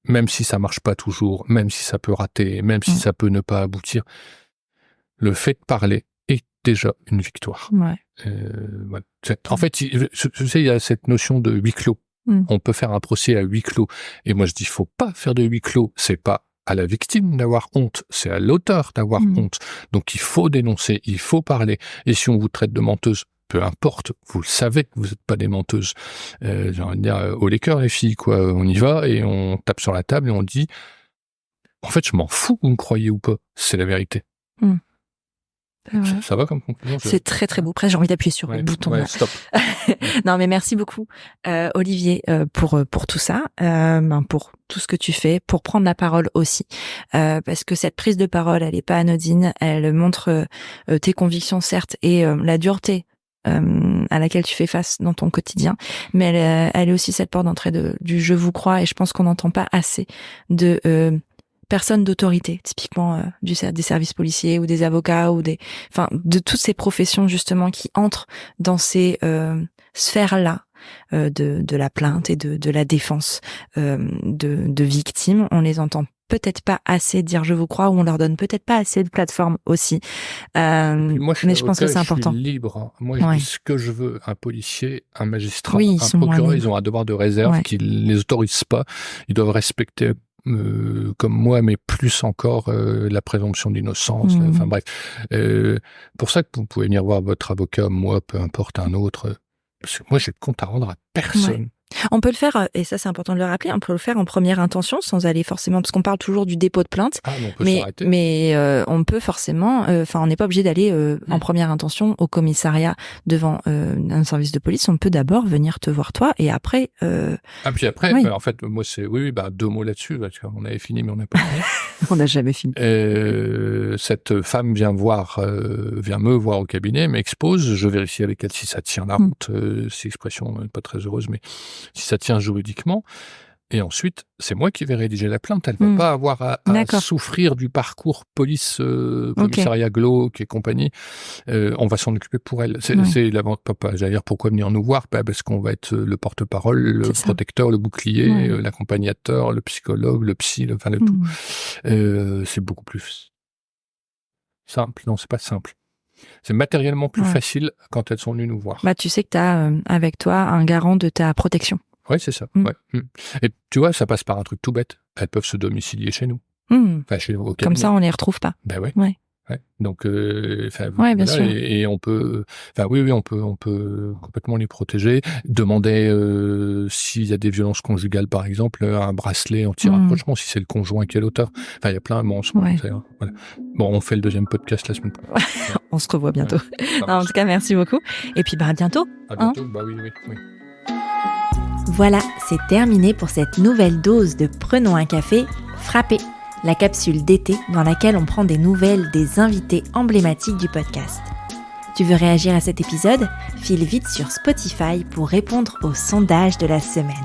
même si ça marche pas toujours, même si ça peut rater, même si ça peut ne pas aboutir. Le fait de parler est déjà une victoire. Ouais. Voilà. En fait, tu sais, il y a cette notion de huis clos. On peut faire un procès à huis clos. Et moi, je dis, faut pas faire de huis clos. C'est pas à la victime d'avoir honte, c'est à l'auteur d'avoir honte. Donc, il faut dénoncer, il faut parler. Et si on vous traite de menteuse, peu importe, vous le savez que vous n'êtes pas des menteuses. J'ai envie de dire, haut les cœurs, les filles, quoi. On y va et on tape sur la table et on dit, en fait, je m'en fous que vous me croyez ou pas. C'est la vérité. Ça va comme conclusion? C'est très très beau. Presque j'ai envie d'appuyer sur le bouton. Ouais, stop. Non, mais merci beaucoup, Olivier, pour tout ça, pour tout ce que tu fais, pour prendre la parole aussi, parce que cette prise de parole, elle est pas anodine. Elle montre tes convictions, certes, et la dureté à laquelle tu fais face dans ton quotidien, mais elle est aussi cette porte d'entrée du je vous crois, et je pense qu'on n'entend pas assez de personnes d'autorité, typiquement des services policiers ou des avocats ou de toutes ces professions justement qui entrent dans ces sphères-là de la plainte et de la défense de victimes. On les entend peut-être pas assez dire je vous crois, ou on leur donne peut-être pas assez de plateforme aussi. Moi, mais je pense que c'est important. Je suis libre. Moi, je dis ce que je veux. Un policier, un magistrat, un procureur, ils ont un devoir de réserve qui les autorise pas. Ils doivent respecter comme moi, mais plus encore la présomption d'innocence. Enfin bref, pour ça que vous pouvez venir voir votre avocat, moi, peu importe un autre. Parce que moi, j'ai de compte à rendre à personne. On peut le faire, et ça c'est important de le rappeler, on peut le faire en première intention sans aller forcément, parce qu'on parle toujours du dépôt de plainte, on peut s'arrêter. Mais on peut forcément, on n'est pas obligé d'aller en première intention au commissariat devant un service de police. On peut d'abord venir te voir toi, et après. Puis après, en fait, moi c'est 2 mots là-dessus, parce qu'on avait fini, mais on n'a pas fini. On n'a jamais fini. Cette femme vient me voir au cabinet, m'expose, je vérifie avec elle si ça tient la route, c'est expression pas très heureuse, mais si ça tient juridiquement. Et ensuite, c'est moi qui vais rédiger la plainte. Elle ne va pas avoir à souffrir du parcours police, commissariat glauque et compagnie. On va s'en occuper pour elle. C'est l'avantage. J'allais dire, pourquoi venir nous voir? Parce qu'on va être le porte-parole, le protecteur, le bouclier, l'accompagnateur, le psychologue, le psy, le tout. C'est beaucoup plus simple. Non, c'est pas simple. C'est matériellement plus facile quand elles sont venues nous voir. Tu sais que tu as avec toi un garant de ta protection. Oui, c'est ça. Et tu vois, ça passe par un truc tout bête. Elles peuvent se domicilier chez nous. Au Comme ça, on les retrouve pas. Ben ouais. Ouais. Ouais. Donc, bien sûr. Et on peut, oui, on peut complètement les protéger. Demander s'il y a des violences conjugales, par exemple, un bracelet anti-rapprochement, si c'est le conjoint qui est l'auteur. Enfin, il y a plein. Bon, voilà. Bon, on fait le deuxième podcast la semaine prochaine. On se revoit bientôt. En tout cas, merci beaucoup. Et puis, à bientôt. À bientôt. Oui. Voilà, c'est terminé pour cette nouvelle dose de Prenons un café frappé. La capsule d'été dans laquelle on prend des nouvelles des invités emblématiques du podcast. Tu veux réagir à cet épisode ? File vite sur Spotify pour répondre au sondage de la semaine.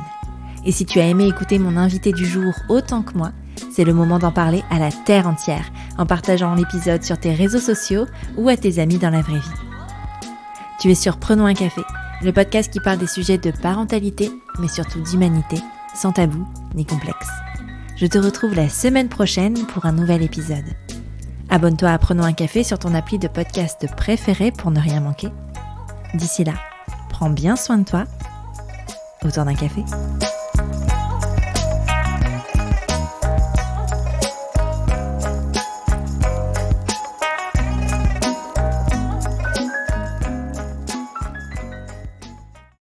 Et si tu as aimé écouter mon invité du jour autant que moi, c'est le moment d'en parler à la terre entière, en partageant l'épisode sur tes réseaux sociaux ou à tes amis dans la vraie vie. Tu es sur Prenons un café, le podcast qui parle des sujets de parentalité, mais surtout d'humanité, sans tabou ni complexe. Je te retrouve la semaine prochaine pour un nouvel épisode. Abonne-toi à Prenons un café sur ton appli de podcast préféré pour ne rien manquer. D'ici là, prends bien soin de toi. Autour d'un café.